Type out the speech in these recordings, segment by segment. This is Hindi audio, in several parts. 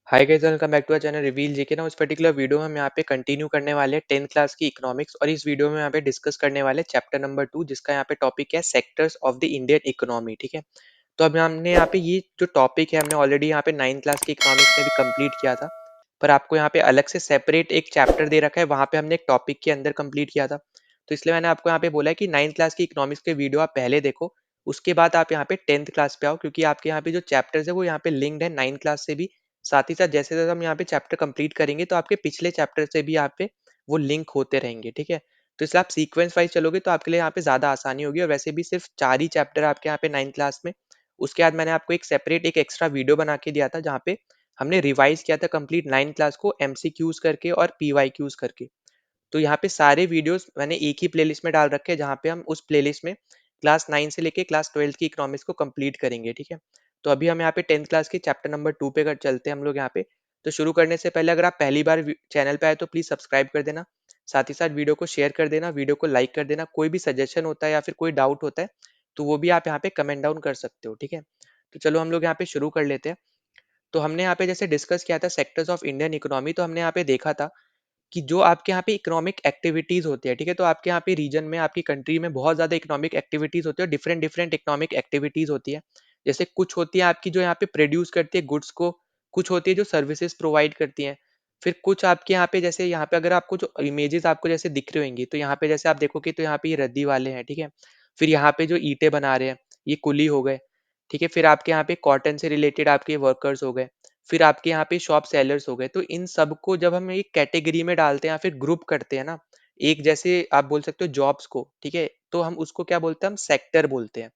Hi guys, welcome back to our channel reveal GK. ना उस पर्टिकुलर वीडियो में हम यहाँ पे कंटिन्यू करने वाले हैं 10th क्लास की इकोनॉमिक्स, और इस वीडियो में यहाँ पे डिस्कस करने वाले चैप्टर नंबर 2, जिसका यहाँ पे टॉपिक है sectors of the Indian economy. ठीक है, तो अभी हमने यहाँ पे ये जो टॉपिक है हमने ऑलरेडी यहाँ पे 9th क्लास की इकोनॉमिक्स में भी कंप्लीट किया था, पर आपको यहाँ पे अलग से सेपरेट एक चैप्टर दे रखा है, वहाँ पे हमने एक टॉपिक के अंदर कंप्लीट किया था। तो इसलिए मैंने आपको यहाँ पे बोला है कि 9th क्लास की इकोनॉमिक्स के वीडियो आप पहले देखो, उसके बाद आप यहाँ पे 10th क्लास पे आओ, क्योंकि आपके यहाँ पे जो चैप्टर्स है वो यहाँ पे लिंक्ड है 9th क्लास से भी। साथ ही साथ जैसे जैसे हम यहाँ पे चैप्टर कंप्लीट करेंगे तो आपके पिछले चैप्टर से भी यहाँ पे वो लिंक होते रहेंगे। ठीक है, तो इसलिए आप सीक्वेंस वाइज चलोगे तो आपके लिए यहाँ पे ज्यादा आसानी होगी। और वैसे भी सिर्फ 4 ही चैप्टर आपके यहाँ पे 9th क्लास में। उसके बाद मैंने आपको एक सेपरेट एक एक्स्ट्रा वीडियो बना के दिया था, जहाँ पे हमने रिवाइज किया था कंप्लीट 9th क्लास को एमसीक्यूज करके और पीवाईक्यूज करके। तो यहाँ पे सारे वीडियोस मैंने एक ही प्लेलिस्ट में डाल रखे हैं, जहाँ पे हम उस प्लेलिस्ट में क्लास 9 से लेके क्लास 12 की इकोनॉमिक्स को कंप्लीट करेंगे। ठीक है, तो अभी हम यहाँ पे 10th क्लास के चैप्टर नंबर 2 पे कर चलते हैं हम लोग यहाँ पे। तो शुरू करने से पहले अगर आप पहली बार चैनल पे आए तो प्लीज सब्सक्राइब कर देना। साथ ही साथ वीडियो को शेयर कर देना, वीडियो को लाइक कर देना। कोई भी सजेशन होता है या फिर कोई डाउट होता है तो वो भी आप यहाँ पे कमेंट डाउन कर सकते हो। ठीक है, तो चलो हम लोग यहाँ पे शुरू कर लेते हैं। तो हमने यहाँ पे जैसे डिस्कस किया था सेक्टर्स ऑफ इंडियन इकोनॉमी, तो हमने यहाँ पे देखा था कि जो आपके यहाँ पे इकोनॉमिक एक्टिविटीज होती है, ठीक है, तो आपके यहाँ पे रीजन में आपकी कंट्री में बहुत ज्यादा इकोनॉमिक एक्टिविटीज होती है, डिफरेंट डिफरेंट इकोनॉमिक एक्टिविटीज होती है। जैसे कुछ होती है आपकी जो यहाँ पे प्रोड्यूस करती है गुड्स को, कुछ होती है जो सर्विसेज प्रोवाइड करती हैं, फिर कुछ आपके यहाँ पे जैसे यहाँ पे अगर आपको जो इमेजेस आपको जैसे दिख रही होंगी तो यहाँ पे जैसे आप देखोगे तो यहाँ पे ये रद्दी वाले हैं। ठीक है, फिर यहाँ पे जो ईंटें बना रहे हैं ये कुली हो गए। ठीक है, फिर आपके यहाँ पे कॉटन से रिलेटेड आपके वर्कर्स हो गए। फिर आपके यहाँ पे शॉप सेलर्स हो गए। तो इन सबको जब हम एक कैटेगरी में डालते हैं या फिर ग्रुप करते हैं ना, एक जैसे आप बोल सकते हो जॉब्स को, ठीक है, तो हम उसको क्या बोलते हैं, हम सेक्टर बोलते हैं।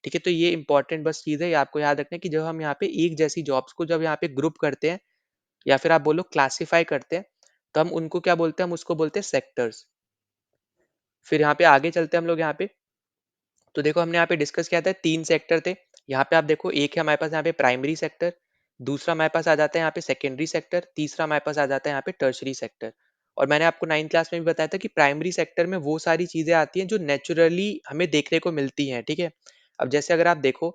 ठीक है, तो ये इंपॉर्टेंट बस चीज है, ये आपको याद रखना है कि जब हम यहाँ पे एक जैसी जॉब्स को जब यहाँ पे ग्रुप करते हैं या फिर आप बोलो क्लासिफाई करते हैं, तो हम उनको क्या बोलते हैं, हम उसको बोलते हैं सेक्टर्स। फिर यहाँ पे आगे चलते हैं हम लोग यहाँ पे। तो देखो हमने यहाँ पे डिस्कस किया था 3 सेक्टर थे। यहाँ पे आप देखो एक है हमारे पास यहाँ पे प्राइमरी सेक्टर, दूसरा हमारे पास आ जाता है यहाँ पे सेकेंडरी सेक्टर, तीसरा हमारे पास आ जाता है यहाँ पे टर्शरी सेक्टर। और मैंने आपको 9th क्लास में भी बताया था कि प्राइमरी सेक्टर में वो सारी चीजें आती हैं जो नेचुरली हमें देखने को मिलती हैं। ठीक है, अब जैसे अगर आप देखो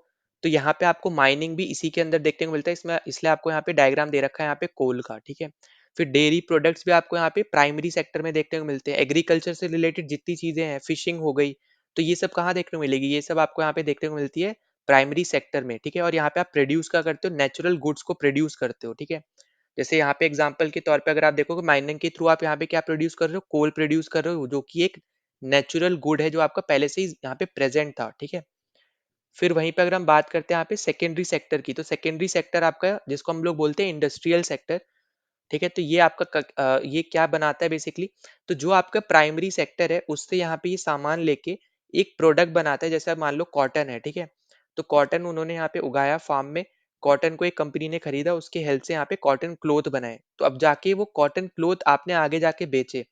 तो यहाँ पे आपको माइनिंग भी इसी के अंदर देखने को मिलता है, इसमें इसलिए आपको यहाँ पे डायग्राम दे रखा है यहाँ पे कोल का। ठीक है, फिर डेयरी प्रोडक्ट्स भी आपको यहाँ पे प्राइमरी सेक्टर में देखने को मिलते हैं। एग्रीकल्चर से रिलेटेड जितनी चीजें हैं, फिशिंग हो गई, तो ये सब कहाँ देखने को मिलेगी, ये सब आपको यहाँ पे देखने को मिलती है प्राइमरी सेक्टर में। ठीक है, और यहाँ पे आप प्रोड्यूस क्या करते हो, नेचुरल गुड्स को प्रोड्यूस करते हो। ठीक है, जैसे यहाँ पे एग्जांपल के तौर पे अगर आप देखो माइनिंग के थ्रू आप यहाँ पे क्या प्रोड्यूस कर रहे हो, कोल प्रोड्यूस कर रहे हो, जो कि एक नेचुरल गुड है जो आपका पहले से ही यहाँ पे प्रेजेंट था। ठीक है, फिर वहीं पे अगर हम बात करते हैं यहाँ पे सेकेंडरी सेक्टर की, तो सेकेंडरी सेक्टर आपका जिसको हम लोग बोलते हैं इंडस्ट्रियल सेक्टर। ठीक है, तो ये आपका ये क्या बनाता है बेसिकली, तो जो आपका प्राइमरी सेक्टर है उससे यहाँ पे ये सामान लेके एक प्रोडक्ट बनाता है। जैसे अब मान लो कॉटन है, ठीक है, तो कॉटन उन्होंने यहाँ पे उगाया फार्म में, कॉटन को एक कंपनी ने खरीदा, उसके हेल्प से यहाँ पे कॉटन क्लोथ बनाए, तो अब जाके वो कॉटन क्लोथ आपने आगे जाके बेचे।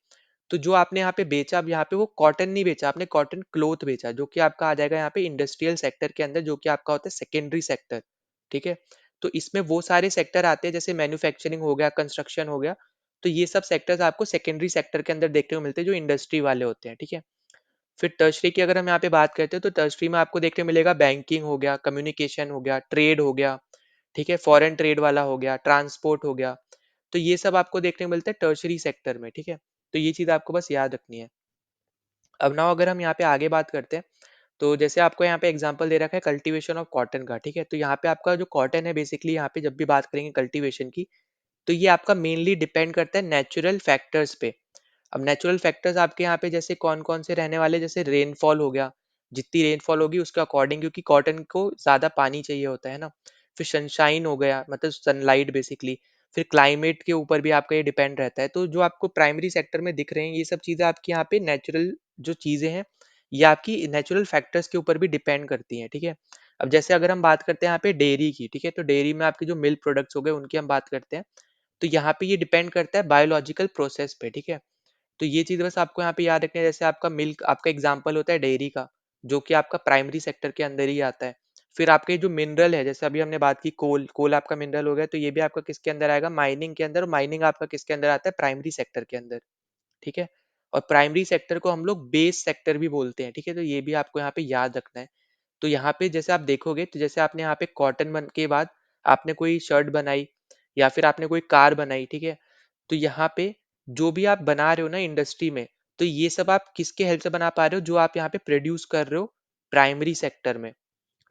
तो जो आपने यहाँ पे बेचा, अब यहाँ पे वो कॉटन नहीं बेचा, आपने कॉटन क्लोथ बेचा, जो कि आपका आ जाएगा यहाँ पे इंडस्ट्रियल सेक्टर के अंदर, जो कि आपका होता है सेकेंडरी सेक्टर। ठीक है, तो इसमें वो सारे सेक्टर आते हैं जैसे मैन्युफैक्चरिंग हो गया, कंस्ट्रक्शन हो गया, तो ये सब सेक्टर्स आपको सेकेंडरी सेक्टर के अंदर देखने को मिलते हैं जो इंडस्ट्री वाले होते हैं। ठीक है, फिर टर्शरी की अगर हम यहाँ पे बात करते हैं तो टर्शरी में आपको देखने को मिलेगा बैंकिंग हो गया, कम्युनिकेशन हो गया, ट्रेड हो गया, ठीक है, फॉरेन ट्रेड वाला हो गया, ट्रांसपोर्ट हो गया, तो ये सब आपको देखने को मिलता है टर्शरी सेक्टर में। ठीक है, तो ये चीज आपको बस याद रखनी है। अब ना अगर हम यहाँ पे आगे बात करते हैं, तो जैसे आपको यहाँ पे एग्जांपल दे रखा है कल्टीवेशन ऑफ कॉटन का। ठीक है, तो यहाँ पे आपका जो कॉटन है बेसिकली यहाँ पे जब भी बात करेंगे कल्टीवेशन की, तो ये आपका मेनली डिपेंड करता है नेचुरल फैक्टर्स पे। अब नेचुरल फैक्टर्स आपके यहाँ पे जैसे कौन कौन से रहने वाले, जैसे रेनफॉल हो गया, जितनी रेनफॉल होगी उसके अकॉर्डिंग, क्योंकि कॉटन को ज्यादा पानी चाहिए होता है ना। फिर सनशाइन हो गया, मतलब सनलाइट बेसिकली। फिर क्लाइमेट के ऊपर भी आपका ये डिपेंड रहता है। तो जो आपको प्राइमरी सेक्टर में दिख रहे हैं ये सब चीजें आपकी यहाँ पे नेचुरल जो चीजें हैं, ये आपकी नेचुरल फैक्टर्स के ऊपर भी डिपेंड करती हैं। ठीक है, अब जैसे अगर हम बात करते हैं यहाँ पे डेयरी की, ठीक है, तो डेयरी में आपके जो मिल्क प्रोडक्ट्स हो गए उनकी हम बात करते हैं, तो यहाँ पे ये डिपेंड करता है बायोलॉजिकल प्रोसेस पे। ठीक है, तो ये चीज बस आपको यहाँ पे याद रखनी है। जैसे आपका मिल्क आपका एग्जांपल होता है डेयरी का, जो कि आपका प्राइमरी सेक्टर के अंदर ही आता है। फिर आपके जो मिनरल है, जैसे अभी हमने बात की कोल, कोल आपका मिनरल हो गया, तो ये भी आपका किसके अंदर आएगा, माइनिंग के अंदर। माइनिंग आपका किसके अंदर आता है, प्राइमरी सेक्टर के अंदर। ठीक है, और प्राइमरी सेक्टर को हम लोग बेस सेक्टर भी बोलते हैं। ठीक है, तो ये भी आपको यहाँ पे याद रखना है। तो यहाँ पे जैसे आप देखोगे, तो जैसे आपने यहाँ पे कॉटन बन के बाद आपने कोई शर्ट बनाई, या फिर आपने कोई कार बनाई, ठीक है? तो यहाँ पे जो भी आप बना रहे हो ना इंडस्ट्री में, तो ये सब आप किसके हेल्प से बना पा रहे हो? जो आप यहाँ पे प्रोड्यूस कर रहे हो प्राइमरी सेक्टर में,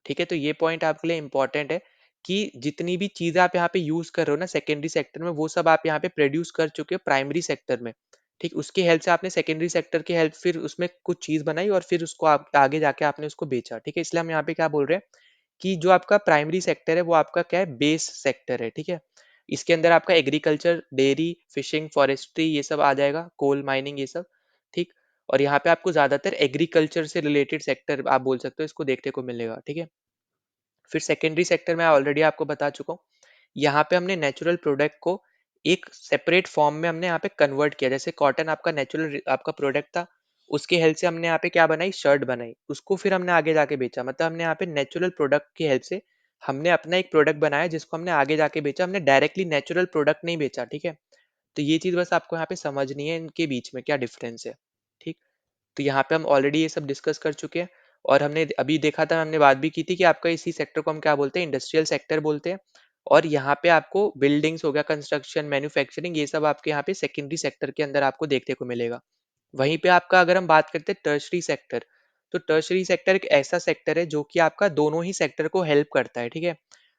ठीक है? तो ये पॉइंट आपके लिए इम्पोर्टेंट है कि जितनी भी चीज़ें आप यहाँ पे यूज़ कर रहे हो ना सेकेंडरी सेक्टर में, वो सब आप यहाँ पे प्रोड्यूस कर चुके हो प्राइमरी सेक्टर में, ठीक? उसकी हेल्प से आपने सेकेंडरी सेक्टर की हेल्प फिर उसमें कुछ चीज़ बनाई और फिर उसको आप आगे जाके आपने उसको बेचा, ठीक है? इसलिए हम यहाँ पे क्या बोल रहे हैं कि जो आपका प्राइमरी सेक्टर है वो आपका क्या है? बेस सेक्टर है, ठीक है? इसके अंदर आपका एग्रीकल्चर, डेयरी, फिशिंग, फॉरेस्ट्री ये सब आ जाएगा, कोल माइनिंग ये सब, ठीक? और यहाँ पे आपको ज़्यादातर एग्रीकल्चर से रिलेटेड सेक्टर आप बोल सकते हो इसको देखने को मिलेगा, ठीक है? फिर सेकेंडरी सेक्टर में ऑलरेडी आपको बता चुका हूँ। यहाँ पे हमने नेचुरल प्रोडक्ट को एक सेपरेट फॉर्म में हमने यहाँ पे कन्वर्ट किया। जैसे कॉटन आपका नेचुरल आपका प्रोडक्ट था, उसकी हेल्प से हमने यहाँ पे क्या बनाई? शर्ट बनाई। उसको फिर हमने आगे जाके बेचा। मतलब हमने यहाँ पे नेचुरल प्रोडक्ट की हेल्प से हमने अपना एक प्रोडक्ट बनाया जिसको हमने आगे जाके बेचा। हमने डायरेक्टली नेचुरल प्रोडक्ट नहीं बेचा, ठीक है? तो ये चीज़ बस आपको यहाँ पे समझनी है इनके बीच में क्या डिफरेंस है, ठीक? तो यहाँ पे हम ऑलरेडी ये सब डिस्कस कर चुके हैं और हमने अभी देखा था, हमने बात भी की थी कि आपका इसी सेक्टर को हम क्या बोलते हैं? इंडस्ट्रियल सेक्टर बोलते हैं। और यहाँ पे आपको बिल्डिंग्स हो गया, कंस्ट्रक्शन, मैन्युफैक्चरिंग ये सब आपके यहाँ पे सेकेंडरी सेक्टर के अंदर आपको देखने को मिलेगा। वहीं पे आपका अगर हम बात करते हैं टर्शरी सेक्टर, तो टर्शरी सेक्टर एक ऐसा सेक्टर है जो कि आपका दोनों ही सेक्टर को हेल्प करता है, ठीक है?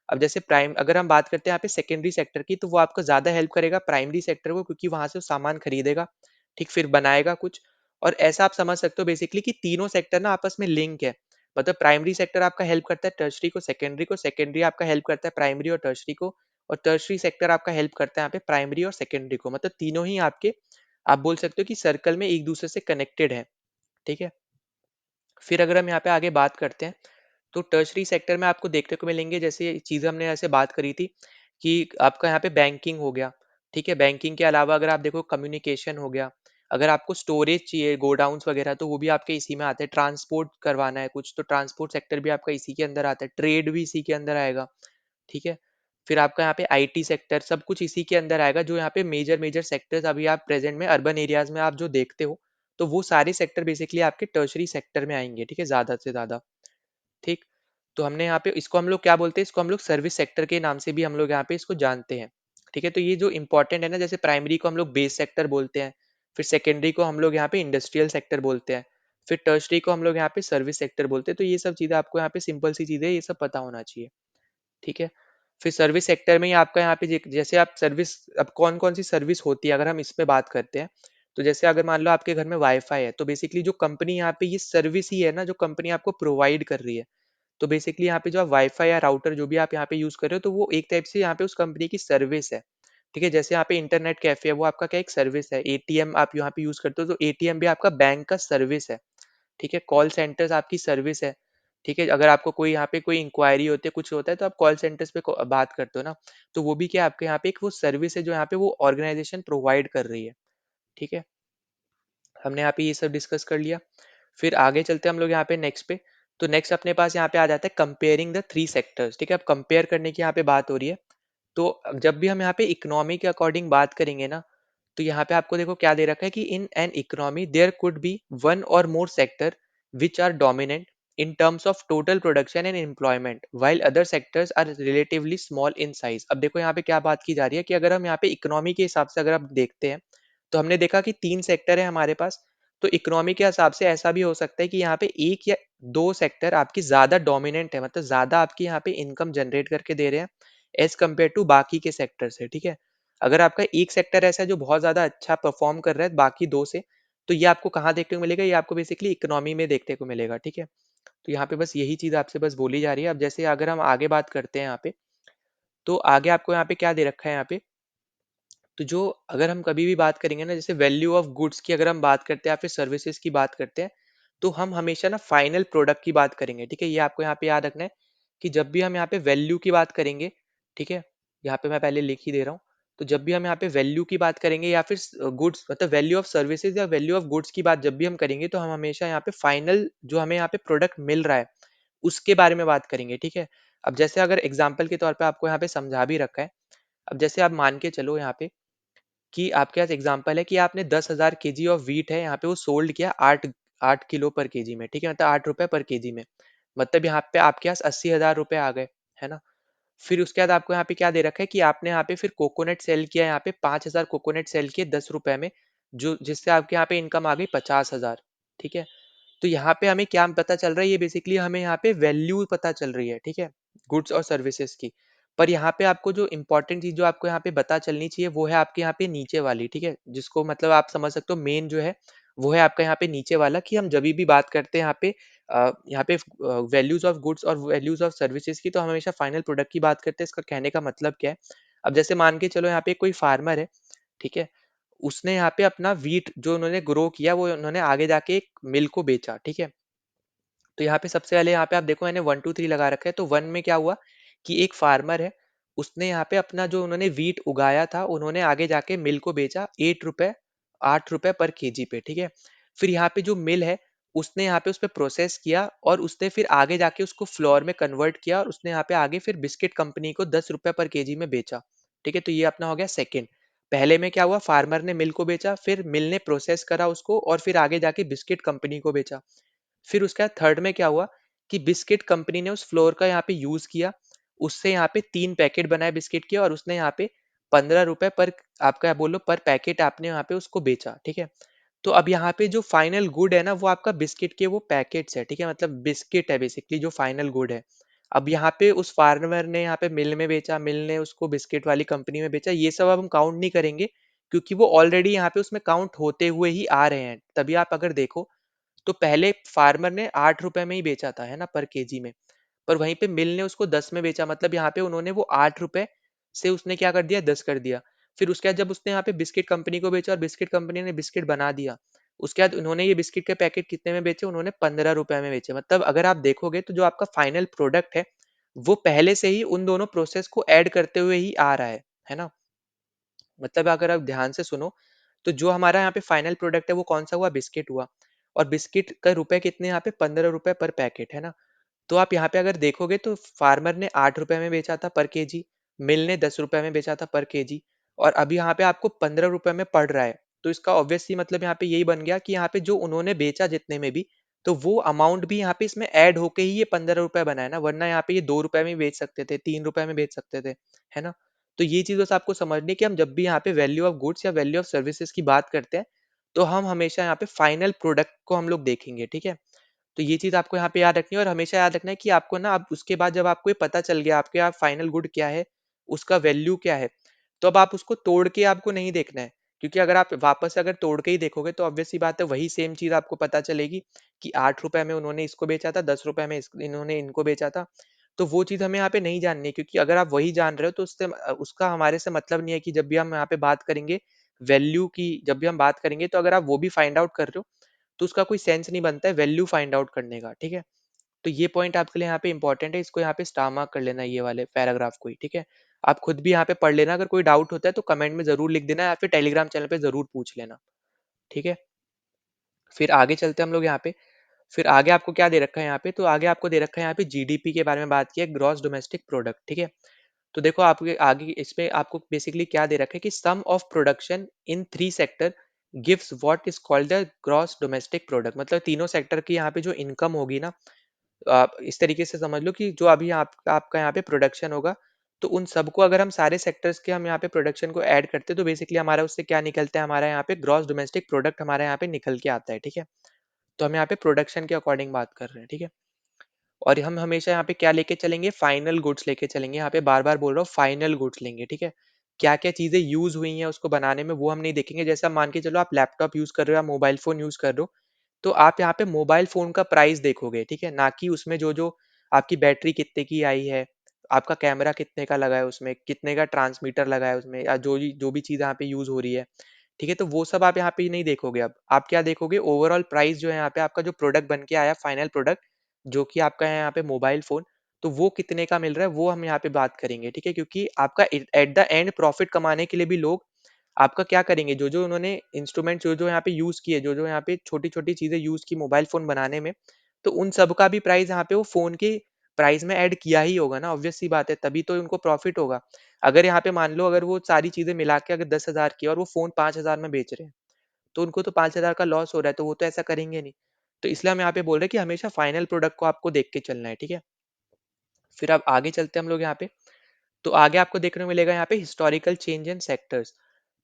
अब जैसे प्राइम अगर हम बात करते हैं यहाँ पे सेकेंडरी सेक्टर की, तो वो आपको ज़्यादा हेल्प करेगा प्राइमरी सेक्टर को, क्योंकि वहाँ से वो सामान खरीदेगा, ठीक? फिर बनाएगा कुछ और ऐसा आप समझ सकते हो बेसिकली कि तीनों सेक्टर ना आपस में लिंक है। मतलब प्राइमरी सेक्टर आपका हेल्प करता है टर्शरी को, सेकेंडरी आपका हेल्प करता है प्राइमरी और टर्शरी को, और टर्शरी सेक्टर आपका हेल्प करता है यहाँ पे प्राइमरी और सेकेंडरी को। मतलब तीनों ही आपके आप बोल सकते हो कि सर्कल में एक दूसरे से कनेक्टेड है, ठीक है? फिर अगर हम यहाँ पे आगे बात करते हैं, तो टर्शरी सेक्टर में आपको देखने को मिलेंगे जैसे चीज़ें हमने ऐसे बात करी थी कि आपका यहाँ पे बैंकिंग हो गया, ठीक है? बैंकिंग के अलावा अगर आप देखो कम्युनिकेशन हो गया, अगर आपको स्टोरेज चाहिए, गोडाउन्स वगैरह तो वो भी आपके इसी में आते हैं, ट्रांसपोर्ट करवाना है कुछ तो ट्रांसपोर्ट सेक्टर भी आपका इसी के अंदर आता है, ट्रेड भी इसी के अंदर आएगा, ठीक है? फिर आपका यहाँ पे आईटी सेक्टर सब कुछ इसी के अंदर आएगा, जो यहाँ पे मेजर मेजर सेक्टर्स अभी आप प्रेजेंट में अर्बन एरियाज में आप जो देखते हो, तो वो सारे सेक्टर बेसिकली आपके टर्शरी सेक्टर में आएंगे, ठीक है? ज़्यादा से ज़्यादा, ठीक? तो हमने यहाँ पे इसको हम लोग क्या बोलते हैं? इसको हम लोग सर्विस सेक्टर के नाम से भी हम लोग यहाँ पे इसको जानते हैं, ठीक है? तो ये जो इम्पोर्टेंट है ना, जैसे प्राइमरी को हम लोग बेस सेक्टर बोलते हैं, फिर सेकेंडरी को हम लोग यहाँ पे इंडस्ट्रियल सेक्टर बोलते हैं, फिर टर्शरी को हम लोग यहाँ पे सर्विस सेक्टर बोलते हैं। तो ये सब चीज़ें आपको यहाँ पे सिंपल सी चीज़ें ये सब पता होना चाहिए, ठीक है? फिर सर्विस सेक्टर में ही आपका यहाँ पे जैसे आप सर्विस अब कौन-कौन सी सर्विस होती है अगर हम इसमें बात करते हैं, तो जैसे अगर मान लो आपके घर में वाई-फाई है, तो बेसिकली जो कंपनी यहाँ पे ये सर्विस ही है ना, जो कंपनी आपको प्रोवाइड कर रही है। तो बेसिकली यहाँ पे जो आप वाई-फाई या राउटर जो भी आप यहाँ पे यूज़ कर रहे हो, तो वो एक टाइप से यहाँ पे उस कंपनी की सर्विस है, ठीक है? जैसे यहाँ पे इंटरनेट कैफ़े है, वो आपका क्या एक सर्विस है। एटीएम आप यहाँ पे यूज़ करते हो, तो एटीएम भी आपका बैंक का सर्विस है। ठीक है? कॉल सेंटर्स आपकी सर्विस है, ठीक है? अगर आपको कोई यहाँ पे कोई इंक्वायरी होती है, कुछ होता है, तो आप कॉल सेंटर्स पे बात करते हो ना, तो वो भी क्या आपके यहाँ पे एक वो सर्विस है जो यहाँ पे वो ऑर्गेनाइजेशन प्रोवाइड कर रही है, ठीक है? हमने यहाँ पे ये सब डिस्कस कर लिया। फिर आगे चलते हैं हम लोग यहाँ पे नेक्स्ट पे। तो नेक्स्ट अपने पास यहाँ पे आ जाता है कंपेयरिंग द थ्री सेक्टर्स, ठीक है? अब कंपेयर करने की यहाँ पे बात हो रही है। तो जब भी हम यहाँ पे इकोनॉमी के अकॉर्डिंग बात करेंगे ना, तो यहाँ पे आपको देखो क्या दे रखा है कि in an economy there could be one or more sector which are dominant in terms of total production and employment while other sectors are relatively small in size. अब देखो यहाँ पे क्या बात की जा रही है कि अगर हम यहाँ पे इकोनॉमी के हिसाब से अगर आप देखते हैं, तो हमने देखा कि तीन सेक्टर है हमारे पास। तो इकोनॉमी के हिसाब से ऐसा भी हो सकता है कि यहाँ पे एक या दो सेक्टर आपकी ज्यादा डोमिनेंट है, मतलब ज्यादा आपकी यहाँ पे इनकम जनरेट करके दे रहे हैं एज कम्पेयर टू बाकी के सेक्टर से, ठीक है? अगर आपका एक सेक्टर ऐसा है जो बहुत ज़्यादा अच्छा परफॉर्म कर रहा है बाकी 2 से, तो ये आपको कहाँ देखने को मिलेगा? ये आपको बेसिकली इकोनॉमी में देखने को मिलेगा, ठीक है? तो यहाँ पे बस यही चीज़ आपसे बस बोली जा रही है। अब जैसे अगर हम आगे बात करते हैं यहाँ पे, तो आगे आपको यहाँ पे क्या दे रखा है यहाँ पे, तो जो अगर हम कभी भी बात करेंगे ना, जैसे वैल्यू ऑफ गुड्स की अगर हम बात करते हैं या फिर सर्विसेज की बात करते हैं, तो हम हमेशा ना फाइनल प्रोडक्ट की बात करेंगे, ठीक है? ये आपको यहाँ पे याद रखना है कि जब भी हम यहाँ पे वैल्यू की बात करेंगे, ठीक है? यहाँ पे मैं पहले लिख ही दे रहा हूँ। तो जब भी हम यहाँ पे वैल्यू की बात करेंगे या फिर गुड्स मतलब वैल्यू ऑफ सर्विसेज या वैल्यू ऑफ गुड्स की बात जब भी हम करेंगे, तो हम हमेशा यहाँ पे फाइनल जो हमें यहाँ पे प्रोडक्ट मिल रहा है उसके बारे में बात करेंगे, ठीक है? अब जैसे अगर एग्जाम्पल के तौर पे आपको यहाँ पे समझा भी रखा है। अब जैसे आप मान के चलो यहाँ पे कि आपके पास एग्जांपल है कि आपने 10,000 केजी ऑफ व्हीट है, यहाँ पे वो सोल्ड किया 8 किलो पर केजी में, ठीक है? मतलब ₹8 पर केजी में। मतलब यहाँ पे आपके पास 80,000 रुपए आ गए, है ना? फिर उसके बाद आपको यहाँ पे क्या दे रखा है कि आपने यहाँ पे फिर कोकोनट सेल किया, यहाँ पे 5,000 कोकोनट सेल किए 10 रुपए में, जो जिससे आपके यहाँ पे इनकम आ गई 50,000। ठीक है। तो यहाँ पे हमें क्या पता चल रहा है, ये बेसिकली हमें यहाँ पे वैल्यू पता चल रही है, ठीक है, गुड्स और सर्विसेज की। पर यहाँ पे आपको जो इंपॉर्टेंट चीज जो आपको यहाँ पे पता चलनी चाहिए वो है आपके यहाँ पे नीचे वाली, ठीक है, जिसको मतलब आप समझ सकते हो मेन जो है वो है आपका यहाँ पे नीचे वाला, कि हम जब भी बात करते हैं यहाँ पे वैल्यूज ऑफ गुड्स और वैल्यूज ऑफ सर्विसेज की, तो हम हमेशा फाइनल प्रोडक्ट की बात करते हैं। इसका कहने का मतलब क्या है, अब जैसे मान के चलो यहाँ पे कोई फार्मर है, ठीक है, उसने यहाँ पे अपना वीट जो उन्होंने ग्रो किया वो उन्होंने आगे जाके एक मिल को बेचा, ठीक है। तो यहाँ पे सबसे पहले यहाँ पे आप देखो मैंने 1 2 3 लगा रखा है, तो 1 में क्या हुआ कि एक फार्मर है, उसने यहाँ पे अपना जो उन्होंने वीट उगाया था उन्होंने आगे जाके मिल को बेचा 8 रुपए 8 रुपए पर केजी पे, ठीक है। फिर यहाँ पे जो मिल है उसने यहाँ पे उस पे प्रोसेस किया और उसने फिर आगे जाके उसको फ्लोर में कन्वर्ट किया और उसने यहाँ पे आगे फिर बिस्किट कंपनी को 10 रुपए पर केजी में बेचा, ठीक है। तो ये अपना हो गया सेकंड। पहले में क्या हुआ, फार्मर ने मिल को बेचा, फिर मिल ने प्रोसेस करा उसको और फिर आगे जाके बिस्किट कंपनी को बेचा। फिर उसके बाद थर्ड में क्या हुआ कि बिस्किट कंपनी ने उस फ्लोर का यहाँ पे यूज किया, उससे यहाँ पे 3 पैकेट बनाए बिस्किट के और उसने यहाँ पे 15 रुपए पर, आपका बोलो पर पैकेट आपने यहाँ पे उसको बेचा, ठीक है। तो अब यहाँ पे जो फाइनल गुड है ना वो आपका बिस्किट के वो पैकेट्स है, ठीक है, मतलब बिस्किट है बेसिकली जो फाइनल गुड है। अब यहाँ पे उस फार्मर ने यहाँ पे मिल में बेचा, मिल ने उसको बिस्किट वाली कंपनी में बेचा, ये सब अब हम काउंट नहीं करेंगे क्योंकि वो ऑलरेडी यहाँ पे उसमें काउंट होते हुए ही आ रहे हैं। तभी आप अगर देखो तो पहले फार्मर ने 8 रुपए में ही बेचा था, है ना, पर केजी में, पर वहीं पे मिल ने उसको 10 में बेचा, मतलब यहाँ पे उन्होंने वो 8 रुपए से उसने क्या कर दिया, 10 कर दिया। फिर उसके बाद जब उसने यहाँ पे बिस्किट कंपनी को बेचा और बिस्किट कंपनी ने बिस्किट बना दिया, उसके बाद उन्होंने ये बिस्किट के पैकेट कितने में बेचे, उन्होंने 15 रुपए में बेचे। मतलब अगर आप देखोगे तो जो आपका फाइनल प्रोडक्ट है वो पहले से ही उन दोनों प्रोसेस को ऐड करते हुए ही आ रहा है ना। मतलब अगर आप ध्यान से सुनो तो जो हमारा यहाँ पे फाइनल प्रोडक्ट है वो कौन सा हुआ, बिस्किट हुआ, और बिस्किट का रुपए कितने यहाँ पे 15 रुपए पर पैकेट, है ना। तो आप यहाँ पे अगर देखोगे तो फार्मर ने 8 रुपए में बेचा था पर केजी, मिल ने 10 रुपए में बेचा था पर केजी, और अभी यहाँ पे आपको 15 रुपए में पड़ रहा है। तो इसका ऑब्वियसली मतलब यहाँ पे यही बन गया कि यहाँ पे जो उन्होंने बेचा जितने में भी, तो वो अमाउंट भी यहाँ पे इसमें ऐड होके ही ये 15 रुपए बना है ना, वरना यहाँ पे ये 2 रुपए में बेच सकते थे, 3 रुपए में बेच सकते थे, है ना। तो ये चीज बस आपको समझनी है कि हम जब भी यहाँ पे वैल्यू ऑफ गुड्स या वैल्यू ऑफ सर्विसेज की बात करते हैं तो हम हमेशा यहाँ पे फाइनल प्रोडक्ट को हम लोग देखेंगे, ठीक है। तो ये चीज़ आपको यहाँ पे याद रखनी है और हमेशा याद रखना है कि आपको ना अब उसके बाद जब आपको ये पता चल गया आपके यहाँ फाइनल गुड क्या है, उसका वैल्यू क्या है, तो अब आप उसको तोड़ के आपको नहीं देखना है। क्योंकि अगर आप वापस से अगर तोड़ के ही देखोगे तो ऑब्वियस सी बात है वही सेम चीज़ आपको पता चलेगी कि 8 रुपए में उन्होंने इसको बेचा था, 10 रुपए में इन्होंने इनको बेचा था। तो वो चीज़ हमें यहाँ पे नहीं जाननी है, क्योंकि अगर आप वही जान रहे हो तो उससे उसका हमारे से मतलब नहीं है कि जब भी हम यहाँ पे बात करेंगे वैल्यू की, जब भी हम बात करेंगे तो अगर आप वो भी फाइंड आउट कर रहे हो तो उसका कोई सेंस नहीं बनता है वैल्यू फाइंड आउट करने का, ठीक है। तो ये पॉइंट आपके लिए यहाँ पे इंपॉर्टेंट है, इसको यहाँ पे स्टार मार्क कर लेना ये वाले पैराग्राफ को ही, ठीक है। आप खुद भी यहाँ पे पढ़ लेना, अगर कोई डाउट होता है तो कमेंट में जरूर लिख देना या फिर टेलीग्राम चैनल पे जरूर पूछ लेना, ठीक है। फिर आगे चलते हैं हम लोग यहाँ पे। फिर आगे आपको क्या दे रखा है यहाँ पे, तो आगे आपको दे रखा है यहाँ पे जीडीपी के बारे में बात की है, ग्रॉस डोमेस्टिक प्रोडक्ट, ठीक है। तो देखो आपके आगे इसमें आपको बेसिकली क्या दे रखा है कि sum of production in 3 sector gives what is called the gross domestic product, मतलब तीनों सेक्टर की यहाँ पे जो इनकम होगी ना, आप इस तरीके से समझ लो कि जो अभी आपका आपका यहाँ पे प्रोडक्शन होगा, तो उन सबको अगर हम सारे सेक्टर्स के हम यहाँ पे प्रोडक्शन को ऐड करते हैं तो बेसिकली हमारा उससे क्या निकलता है, हमारा यहाँ पे ग्रॉस डोमेस्टिक प्रोडक्ट हमारे यहाँ पे निकल के आता है, ठीक है। तो हम यहाँ पे प्रोडक्शन के अकॉर्डिंग बात कर रहे हैं, ठीक है। और हम हमेशा यहाँ पे क्या लेके चलेंगे, फाइनल गुड्स लेके चलेंगे, यहाँ पे बार बार बोल रहा हूँ फाइनल गुड्स लेंगे, ठीक है। क्या क्या चीजें यूज हुई हैं उसको बनाने में वो हम नहीं देखेंगे, जैसा मान के चलो आप लैपटॉप यूज कर रहे हो, आप मोबाइल फोन यूज कर रहे हो, तो आप यहाँ पे मोबाइल फोन का प्राइस देखोगे, ठीक है, ना कि उसमें जो जो आपकी बैटरी कितने की आई है, आपका कैमरा कितने का लगा है, उसमें कितने का ट्रांसमीटर लगा है उसमें, या जो भी चीज यहाँ पे यूज हो रही है, ठीक है। तो वो सब आप यहाँ पे नहीं देखोगे, अब आप क्या देखोगे, ओवरऑल प्राइस जो है यहाँ पे आपका जो प्रोडक्ट बन के आया फाइनल प्रोडक्ट, जो कि आपका है यहाँ पे मोबाइल फोन, तो वो कितने का मिल रहा है वो हम यहाँ पे बात करेंगे, ठीक है। क्योंकि आपका एट द एंड प्रॉफिट कमाने के लिए भी लोग आपका क्या करेंगे, जो जो उन्होंने इंस्ट्रूमेंट जो जो यहाँ पे यूज किए, जो जो यहाँ पे छोटी छोटी चीजें यूज की मोबाइल फोन बनाने में, तो उन सब का भी प्राइस यहाँ पे वो फोन के प्राइस में ऐड किया ही होगा ना, ऑब्वियस सी बात है, तभी तो उनको प्रॉफिट होगा। अगर यहाँ पे मान लो अगर वो सारी चीजें मिला के अगर 10,000 की और वो फोन 5,000 में बेच रहे हैं, तो उनको तो 5,000 का लॉस हो रहा है, तो वो तो ऐसा करेंगे नहीं। तो इसलिए हम यहाँ पे बोल रहे हैं कि हमेशा फाइनल प्रोडक्ट को आपको देख के चलना है, ठीक है। फिर अब आगे चलते हैं हम लोग यहाँ पे। तो आगे आपको देखने को मिलेगा यहाँ पे हिस्टोरिकल चेंज इन सेक्टर्स।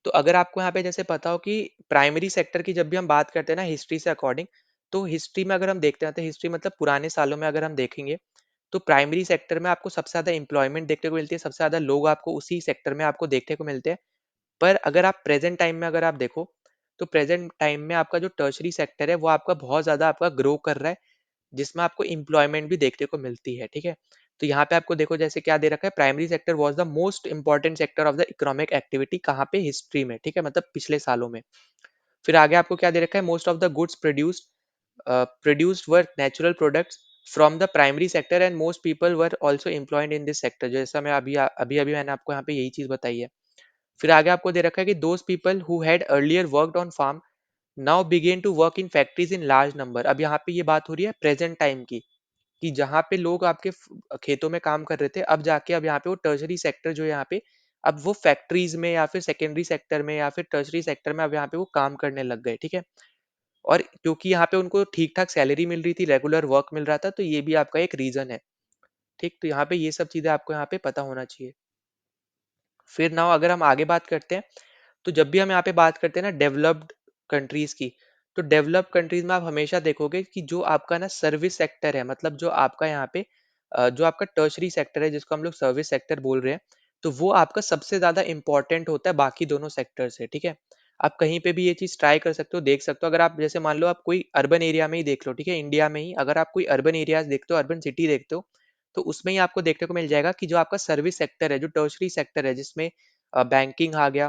तो अगर आपको यहाँ पे जैसे पता हो कि प्राइमरी सेक्टर की जब भी हम बात करते हैं ना हिस्ट्री से अकॉर्डिंग, तो हिस्ट्री में अगर हम देखते हैं तो हिस्ट्री मतलब पुराने सालों में अगर हम देखेंगे, तो प्राइमरी सेक्टर में आपको सबसे ज़्यादा एम्प्लॉयमेंट देखने को मिलती है, सबसे ज़्यादा लोग आपको उसी सेक्टर में आपको देखने को मिलते हैं। पर अगर आप प्रेज़ेंट टाइम में अगर आप देखो, तो प्रेज़ेंट टाइम में आपका जो टर्शरी सेक्टर है, वो आपका बहुत ज़्यादा आपका ग्रो कर रहा है, जिसमें आपको एम्प्लॉयमेंट भी देखने को मिलती है, ठीक है? तो यहाँ पे आपको देखो जैसे क्या दे रखा है, primary sector was the most important sector of the economic activity, कहाँ पे? हिस्ट्री में, ठीक है? मतलब पिछले सालों में। फिर आगे आपको क्या दे रखा है, most of the goods produced were natural products from the primary sector and most people were also employed in this sector, जैसा मैं अभी मैंने आपको यहाँ पे यही चीज़ बताई है। फिर आगे आपको दे रखा है कि those people who had earlier worked on farm now begin to work in factories in large number. अब यहाँ पे ये बात हो रही है प्रेजेंट टाइम की, कि जहाँ पे लोग आपके खेतों में काम कर रहे थे, अब जाके अब यहाँ पे वो टर्शरी सेक्टर जो है यहाँ पे, अब वो फैक्ट्रीज में या फिर सेकेंडरी सेक्टर में या फिर टर्शरी सेक्टर में अब यहाँ पे वो काम करने लग गए, ठीक है? और क्योंकि यहाँ पे उनको ठीक ठाक सैलरी मिल रही थी, रेगुलर वर्क मिल रहा था, तो ये भी आपका एक रीजन है। ठीक, तो यहाँ पे ये सब चीजें आपको यहाँ पे पता होना चाहिए। फिर नाउ अगर हम आगे बात करते हैं, तो जब भी हम यहाँ पे बात करते हैं ना डेवलप्ड कंट्रीज की, तो डेवलप्ड कंट्रीज में आप हमेशा देखोगे कि जो आपका ना सर्विस सेक्टर है, मतलब जो आपका यहाँ पे जो आपका टर्शरी सेक्टर है जिसको हम लोग सर्विस सेक्टर बोल रहे हैं, तो वो आपका सबसे ज्यादा इंपॉर्टेंट होता है बाकी दोनों सेक्टर से, ठीक है? आप कहीं पे भी ये चीज ट्राई कर सकते हो, देख सकते हो। अगर आप जैसे मान लो आप कोई अर्बन एरिया में ही देख लो, ठीक है, इंडिया में ही अगर आप कोई अर्बन एरियाज देखते हो, अर्बन सिटी देखते हो, तो उसमें ही आपको देखने को मिल जाएगा कि जो आपका सर्विस सेक्टर है, जो टर्शरी सेक्टर है, जिसमें बैंकिंग आ गया,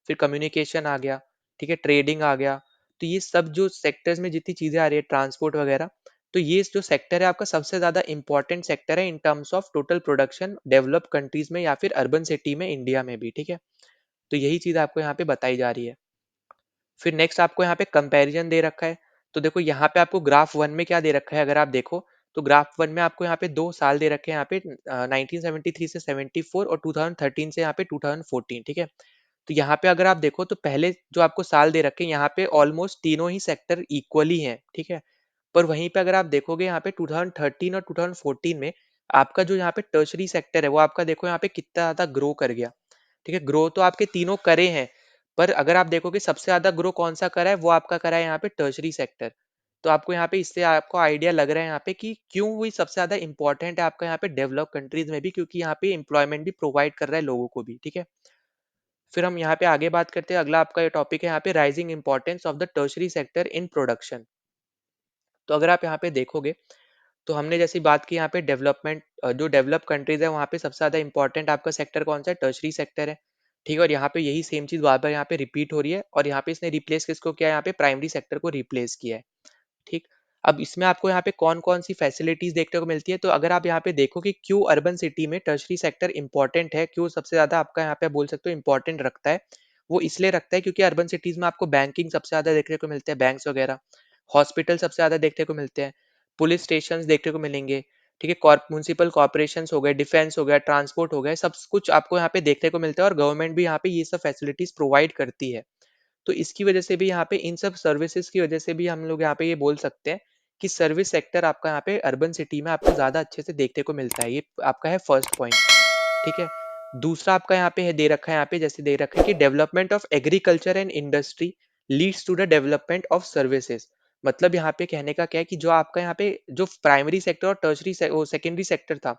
फिर कम्युनिकेशन आ गया, ठीक है, ट्रेडिंग आ गया, तो ये सब जो सेक्टर्स में जितनी चीजें आ रही है, ट्रांसपोर्ट वगैरह, तो ये जो सेक्टर है आपका सबसे ज्यादा इंपॉर्टेंट सेक्टर है इन terms of total production develop countries में या फिर अर्बन सिटी में, इंडिया में भी, ठीक है? तो यही चीज आपको यहाँ पे बताई जा रही है। फिर नेक्स्ट आपको यहाँ पे कंपैरिजन दे रखा है। तो देखो यहाँ पे आपको ग्राफ वन में क्या दे रखा है, अगर आप देखो, तो ग्राफ वन में आपको यहाँ पे 2 साल दे रखे हैं, यहाँ पे 1973 से 74 और 2013 से यहाँ पे 2014, ठीक है? तो यहाँ पे अगर आप देखो, तो पहले जो आपको साल दे रखे हैं, यहाँ पे ऑलमोस्ट तीनों ही सेक्टर इक्वली हैं, ठीक है? पर वहीं पे अगर आप देखोगे यहाँ पे 2013 और 2014 में आपका जो यहाँ पे टर्शरी सेक्टर है, वो आपका देखो यहाँ पे कितना ज्यादा ग्रो कर गया, ठीक है? ग्रो तो आपके तीनों करे हैं, पर अगर आप देखोगे सबसे ज्यादा ग्रो कौन सा करा है, वो आपका करा है यहाँ पे टर्शरी सेक्टर। तो आपको यहाँ पे इससे आपको आइडिया लग रहा है यहाँ पे कि क्यों वो सबसे ज्यादा इंपॉर्टेंट है आपका यहाँ पे डेवलप कंट्रीज में भी, क्योंकि यहाँ पे एम्प्लॉयमेंट भी प्रोवाइड कर रहा है लोगों को भी, ठीक है? फिर हम यहाँ पे आगे बात करते हैं, अगला आपका ये टॉपिक है यहाँ पे rising importance of the tertiary sector in production. तो अगर आप यहाँ पे देखोगे, तो हमने जैसी बात की यहाँ पे डेवलपमेंट, जो डेवलप कंट्रीज है वहाँ पे सबसे ज्यादा इंपॉर्टेंट आपका सेक्टर कौन सा है? टर्शरी सेक्टर है, ठीक है? और यहाँ पे यही सेम चीज बार बार यहाँ पे रिपीट हो रही है, और यहाँ पे इसने रिप्लेस किसको किया है? यहाँ पे प्राइमरी सेक्टर को रिप्लेस किया है, ठीक। अब इसमें आपको यहाँ पे कौन कौन सी फैसिलिटीज देखने को मिलती है, तो अगर आप यहाँ पे देखो कि क्यों अर्बन सिटी में टर्शरी सेक्टर इंपॉर्टेंट है, क्यों सबसे ज्यादा आपका यहाँ पे बोल सकते हो इंपॉर्टेंट रखता है, वो इसलिए रखता है क्योंकि अर्बन सिटीज में आपको बैंकिंग सबसे ज्यादा देखने को मिलते हैं, बैंक्स वगैरह, हॉस्पिटल सबसे ज्यादा देखने को मिलते हैं, पुलिस स्टेशन देखने को मिलेंगे, ठीक है, म्यूनसिपल कॉर्पोरेशन हो गए, डिफेंस हो गया, ट्रांसपोर्ट हो गए, सब कुछ आपको यहाँ पे देखने को मिलता है, और गवर्नमेंट भी यहाँ पे ये सब फैसिलिटीज प्रोवाइड करती है। तो इसकी वजह से भी यहाँ पे इन सब सर्विसेज की वजह से भी हम लोग यहाँ पे ये बोल सकते हैं कि सर्विस सेक्टर आपका यहाँ पे अर्बन सिटी में आपको ज्यादा अच्छे से देखने को मिलता है। ये आपका है फर्स्ट पॉइंट, ठीक है? दूसरा आपका यहाँ पे है दे रखा है, यहाँ पे जैसे दे रखा है कि development of agriculture and industry leads to the development of services. मतलब यहाँ पे कहने का क्या है कि जो आपका यहाँ पे जो प्राइमरी सेक्टर और टर्शरी सेकेंडरी सेक्टर था,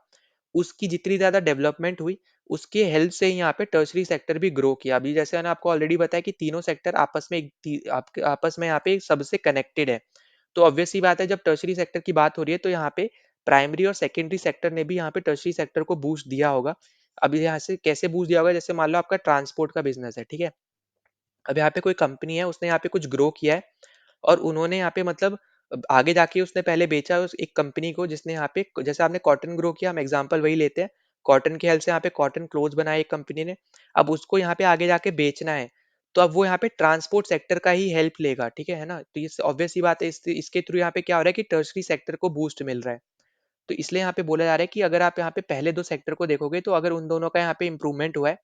उसकी जितनी ज्यादा डेवलपमेंट हुई, उसके हेल्प से ही यहाँ पे टर्शरी सेक्टर भी ग्रो किया। अभी जैसे मैंने आपको ऑलरेडी बताया कि तीनों सेक्टर आपस में आपके आपस में यहाँ पे सबसे कनेक्टेड है। तो ऑब्वियस सी बात है, जब टर्शरी सेक्टर की बात हो रही है, तो यहाँ पे प्राइमरी और सेकेंडरी सेक्टर ने भी यहाँ पे टर्शरी सेक्टर को बूस्ट दिया होगा। अभी यहाँ से कैसे बूस्ट दिया होगा, जैसे मान लो आपका ट्रांसपोर्ट का बिजनेस है, ठीक है? अब यहाँ पे कोई कंपनी है, उसने यहाँ पे कुछ ग्रो किया है, और उन्होंने यहाँ पे मतलब आगे जाके उसने पहले बेचा उस एक कंपनी को जिसने यहाँ पे, जैसे आपने कॉटन ग्रो किया, हम एग्जांपल वही लेते हैं, कॉटन की हेल्प से यहाँ पे कॉटन क्लोथ बनाए एक कंपनी ने, अब उसको यहाँ पे आगे जाके बेचना है, तो अब वो यहाँ पे ट्रांसपोर्ट सेक्टर का ही हेल्प लेगा, ठीक है ना? तो ये ऑब्वियस सी बात है, इसके थ्रू यहाँ पे क्या हो रहा है कि टर्शरी सेक्टर को बूस्ट मिल रहा है। तो इसलिए यहाँ पे बोला जा रहा है कि अगर आप यहाँ पे पहले दो सेक्टर को देखोगे, तो अगर उन दोनों का यहाँ पे इंप्रूवमेंट हुआ है,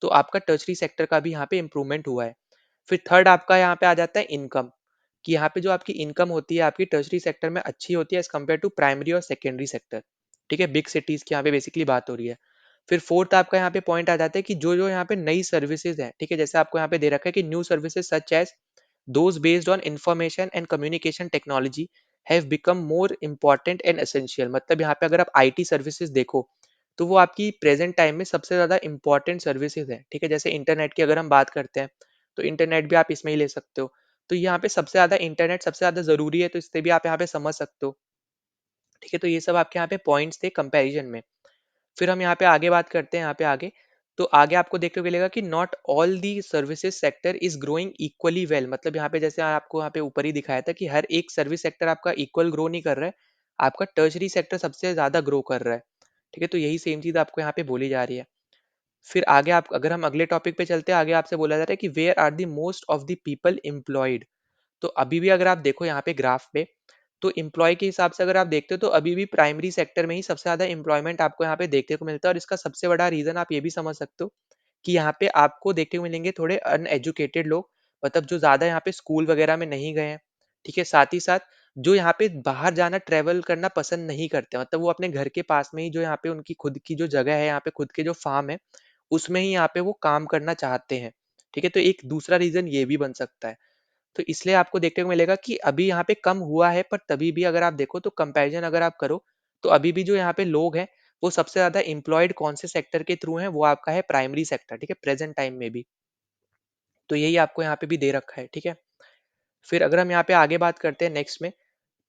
तो आपका टर्शरी सेक्टर का भी यहाँ पे इंप्रूवमेंट हुआ है। फिर थर्ड आपका यहाँ पे आ जाता है इनकम, कि यहाँ पे जो आपकी इनकम होती है आपकी टर्शरी सेक्टर में अच्छी होती है एज कम्पेयर टू प्राइमरी और सेकेंडरी सेक्टर, ठीक है? बिग सिटीज की यहाँ पे बेसिकली बात हो रही है। फिर फोर्थ आपका यहाँ पे पॉइंट आ जाता है कि जो जो यहाँ पे नई सर्विसेज है, ठीक है, जैसे आपको यहाँ पे दे रखा है कि new services such as those based on information and communication technology have become more important and essential. मतलब यहाँ पे अगर आप आईटी सर्विसेज देखो तो वो आपकी प्रेजेंट टाइम में सबसे ज्यादा इंपॉर्टेंट सर्विसेज है, ठीक है। जैसे इंटरनेट की अगर हम बात करते हैं तो इंटरनेट भी आप इसमें ही ले सकते हो। तो यहाँ पे सबसे ज्यादा इंटरनेट सबसे ज्यादा जरूरी है, तो इससे भी आप यहाँ पे समझ सकते हो, ठीक है। तो ये सब आपके यहाँ पे पॉइंट्स थे कंपैरिजन में। फिर हम यहाँ पे आगे बात करते हैं, यहाँ पे आगे तो आगे आपको देखने को मिलेगा कि not all the services sector is growing equally well. मतलब यहाँ पे जैसे आपको यहाँ पे ऊपर ही दिखाया था कि हर एक सर्विस सेक्टर आपका इक्वल ग्रो नहीं कर रहा है, आपका टर्शरी सेक्टर सबसे ज्यादा ग्रो कर रहा है, ठीक है। तो यही सेम चीज आपको यहाँ पे बोली जा रही है। फिर आगे आप अगर हम अगले टॉपिक पे चलते हैं, आगे आपसे बोला जा रहा है कि where are the most of the people employed. तो अभी भी अगर आप देखो यहाँ पे ग्राफ पे, तो एम्प्लॉय के हिसाब से अगर आप देखते हो तो अभी भी प्राइमरी सेक्टर में ही सबसे ज्यादा एम्प्लॉयमेंट आपको यहाँ पे देखने को मिलता है। और इसका सबसे बड़ा रीजन आप ये भी समझ सकते हो कि यहाँ पे आपको देखने को मिलेंगे थोड़े अनएजुकेटेड लोग, मतलब जो ज्यादा यहाँ पे स्कूल वगैरह में नहीं गए हैं, ठीक है। साथ ही साथ जो यहाँ पे बाहर जाना ट्रेवल करना पसंद नहीं करते, मतलब वो अपने घर के पास में ही जो यहाँ पे उनकी खुद की जो जगह है, यहाँ पे खुद के जो फार्म है उसमें ही यहाँ पे वो काम करना चाहते हैं, ठीक है। तो एक दूसरा रीजन ये भी बन सकता है। तो इसलिए आपको देखने को मिलेगा कि अभी यहाँ पे कम हुआ है, पर तभी भी अगर आप देखो तो कंपैरिजन अगर आप करो तो अभी भी जो यहाँ पे लोग हैं वो सबसे ज्यादा एम्प्लॉयड कौन से सेक्टर के थ्रू हैं, वो आपका है प्राइमरी सेक्टर, ठीक है, प्रेजेंट टाइम में भी। तो यही आपको यहाँ पे भी दे रखा है, ठीक है। फिर अगर हम यहाँ पे आगे बात करते हैं नेक्स्ट में,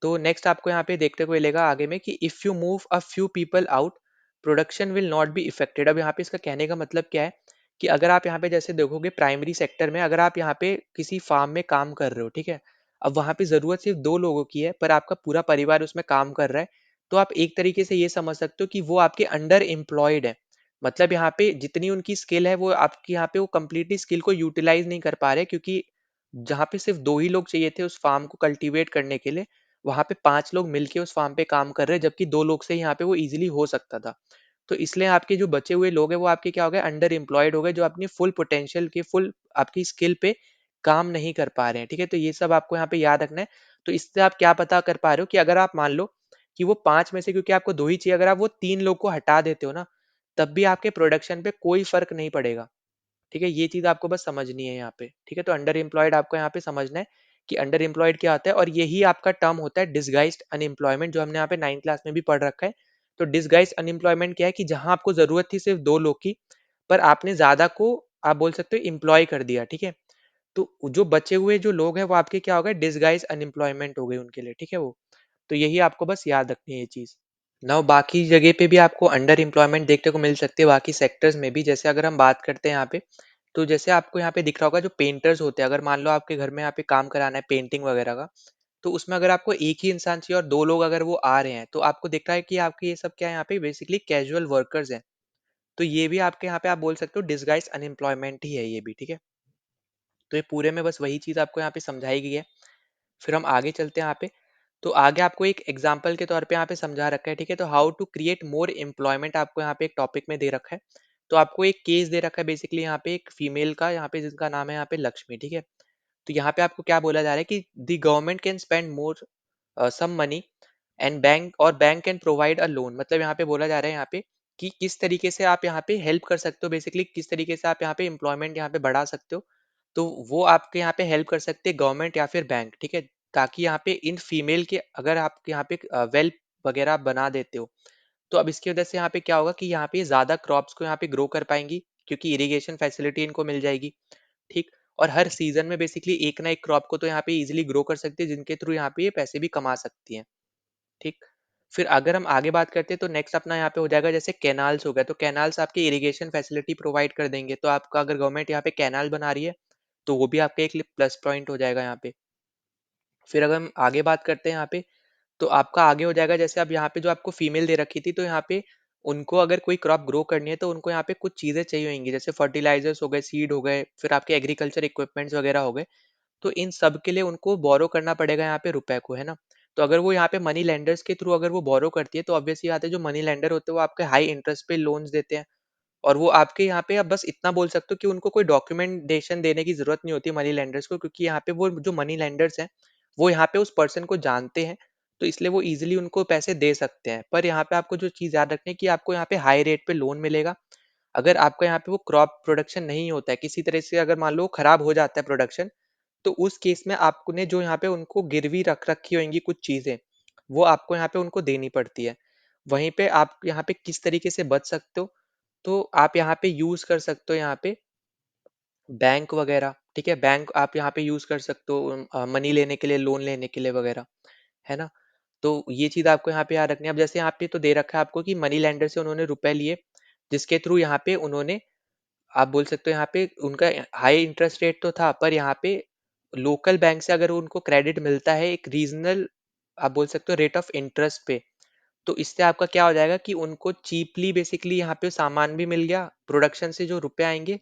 तो नेक्स्ट आपको यहाँ पे देखने को मिलेगा आगे में कि if you move a few people out production will not be affected. अब यहाँ पे इसका कहने का मतलब क्या है कि अगर आप यहाँ पे जैसे देखोगे प्राइमरी सेक्टर में अगर आप यहाँ पे किसी फार्म में काम कर रहे हो, ठीक है, अब वहां पे जरूरत सिर्फ दो लोगों की है पर आपका पूरा परिवार उसमें काम कर रहा है, तो आप एक तरीके से ये समझ सकते हो कि वो आपके अंडर एम्प्लॉयड है। मतलब यहाँ पे जितनी उनकी स्किल है वो आपकी यहाँ पे वो कंप्लीटली स्किल को यूटिलाइज नहीं कर पा रहे, क्योंकि जहाँ पे सिर्फ दो ही लोग चाहिए थे उस फार्म को कल्टीवेट करने के लिए, वहां पे 5 लोग मिलके उस फार्म पे काम कर रहे हैं, जबकि 2 लोग से यहाँ पे वो इजीली हो सकता था। तो इसलिए आपके जो बचे हुए लोग हैं वो आपके क्या हो गए, अंडर एम्प्लॉयड हो गए, जो अपनी फुल पोटेंशियल के फुल आपकी स्किल पे काम नहीं कर पा रहे हैं, ठीक है। तो ये सब आपको यहाँ पे याद रखना है। तो इससे आप क्या पता कर पा रहे हो कि अगर आप मान लो कि वो 5 में से, क्योंकि आपको 2 ही चाहिए, अगर आप वो 3 लोग को हटा देते हो ना, तब भी आपके प्रोडक्शन पे कोई फर्क नहीं पड़ेगा, ठीक है। ये चीज आपको बस समझनी है यहाँ पे, ठीक है। तो अंडर एम्प्लॉयड आपको यहाँ पे समझना है कि अंडर एम्प्लॉयड क्या होता है, और यही आपका टर्म होता है डिसगाइज्ड अनएम्प्लॉयमेंट, जो हमने यहाँ पे 9th क्लास में भी पढ़ रखा है। तो डिसगाइज्ड अनएम्प्लॉयमेंट क्या है कि जहां आपको जरूरत थी सिर्फ 2 लोग की, पर आपने ज्यादा को आप बोल सकते हो एम्प्लॉय कर दिया, ठीक है। तो जो बचे हुए जो लोग हैं वो आपके क्या हो गए, डिसगाइज अनएम्प्लॉयमेंट हो गए उनके लिए, ठीक है वो। तो यही आपको बस याद रखनी है ये चीज। नाउ बाकी जगह पे भी आपको अंडर एम्प्लॉयमेंट देखने को मिल सकती है, बाकी सेक्टर्स में भी। जैसे अगर हम बात करते हैं यहाँ पे, तो जैसे आपको यहाँ पे दिख रहा होगा जो पेंटर्स होते हैं, अगर मान लो आपके घर में यहाँ पे काम कराना है पेंटिंग वगैरह का, तो उसमें अगर आपको एक ही इंसान चाहिए और 2 लोग अगर वो आ रहे हैं, तो आपको दिख रहा है कि आपके ये सब क्या है, यहाँ पे बेसिकली कैजुअल वर्कर्स हैं। तो ये भी आपके यहाँ पे आप बोल सकते हो डिसगाइज अनएम्प्लॉयमेंट ही है ये भी, ठीक है। तो ये पूरे में बस वही चीज आपको यहाँ पे समझाई गई है। फिर हम आगे चलते हैं यहाँ पे, तो आगे आपको एक एग्जाम्पल के तौर पे यहाँ पे समझा रखा है, ठीक है। तो how to create more employment आपको यहाँ पे एक टॉपिक में दे रखा है। तो आपको एक केस दे रखा है बेसिकली यहाँ पे एक फीमेल का, यहाँ पे जिसका नाम है यहाँ पे लक्ष्मी, ठीक है। तो यहाँ पे आपको क्या बोला जा रहा है कि the government can spend more some money and bank can provide a loan. मतलब यहाँ पे बोला जा रहा है यहाँ पे कि किस तरीके से आप यहाँ पे हेल्प कर सकते हो, बेसिकली किस तरीके से आप यहाँ पे एम्प्लॉयमेंट यहाँ पे बढ़ा सकते हो। तो वो आपके यहाँ पे हेल्प कर सकते हैं गवर्नमेंट या फिर बैंक, ठीक है। ताकि यहाँ पे इन फीमेल के अगर आप यहाँ पे वेल वगैरह आप बना देते हो, तो अब इसकी वजह से यहाँ पे क्या होगा कि यहाँ पे ज्यादा क्रॉप्स को यहाँ पे ग्रो कर पाएंगी, क्योंकि इरिगेशन फैसिलिटी इनको मिल जाएगी, ठीक। और हर सीजन में बेसिकली एक ना एक क्रॉप को तो यहाँ पे इजिली ग्रो कर सकती है, जिनके थ्रू यहाँ पे ये पैसे भी कमा सकती हैं, ठीक। फिर अगर हम आगे बात करते हैं तो नेक्स्ट अपना यहाँ पे हो जाएगा जैसे कैनाल्स हो गया, तो कैनाल्स आपके इरिगेशन फैसिलिटी प्रोवाइड कर देंगे। तो आपका अगर गवर्नमेंट यहाँ पे कैनाल बना रही है तो वो भी आपका एक प्लस पॉइंट हो जाएगा यहाँ पे। फिर अगर हम आगे बात करते हैं यहाँ पे, तो आपका आगे हो जाएगा जैसे अब यहाँ पे जो आपको फीमेल दे रखी थी, तो यहाँ पे उनको अगर कोई क्रॉप ग्रो करनी है तो उनको यहाँ पे कुछ चीजें चाहिए होंगी, जैसे फर्टिलाइजर्स हो गए, सीड हो गए, फिर आपके एग्रीकल्चर इक्विपमेंट्स वगैरह हो गए। तो इन सब के लिए उनको बोरो करना पड़ेगा यहाँ पे रुपए को, है ना। तो अगर वो यहाँ पे मनी लेंडर्स के थ्रू अगर वो बोरो करती है, तो ऑब्वियसली बात है जो मनी लेंडर होते हैं वो आपके हाई इंटरेस्ट पे लोन्स देते हैं। और वो आपके यहाँ पे अब बस इतना बोल सकते हो कि उनको कोई डॉक्यूमेंटेशन देने की जरूरत नहीं होती मनी लेंडर्स को, क्योंकि यहाँ पे वो जो मनी लेंडर्स हैं वो यहाँ पे उस पर्सन को जानते हैं। तो इसलिए वो ईज़िली उनको पैसे दे सकते हैं। पर यहाँ पे आपको जो चीज़ याद रखनी है कि आपको यहाँ पे हाई रेट पे लोन मिलेगा। अगर आपका यहाँ पे वो क्रॉप प्रोडक्शन नहीं होता है, किसी तरह से अगर मान लो खराब हो जाता है प्रोडक्शन, तो उस केस में आपने जो यहाँ पे उनको गिरवी रख रखी होंगी कुछ चीज़ें, वो आपको यहाँ पे उनको देनी पड़ती है। वहीं पे आप यहाँ पे किस तरीके से बच सकते हो, तो आप यहाँ पे यूज़ कर सकते हो यहाँ पे बैंक वगैरह, ठीक है? बैंक आप यहाँ पे यूज़ कर सकते हो मनी लेने के लिए, लोन लेने के लिए वगैरह, है ना? तो ये चीज़ आपको यहाँ पे याद रखनी है। अब जैसे यहाँ पे तो दे रखा है आपको कि मनी लेंडर से उन्होंने रुपए लिए, जिसके थ्रू यहाँ पे उन्होंने आप बोल सकते हो यहाँ पे उनका हाई इंटरेस्ट रेट तो था, पर यहाँ पे लोकल बैंक से अगर उनको क्रेडिट मिलता है एक रीजनल आप बोल सकते हो रेट ऑफ इंटरेस्ट पे, तो इससे आपका क्या हो जाएगा कि उनको चीपली बेसिकली यहाँ पे सामान भी मिल गया, प्रोडक्शन से जो रुपए आएँगे,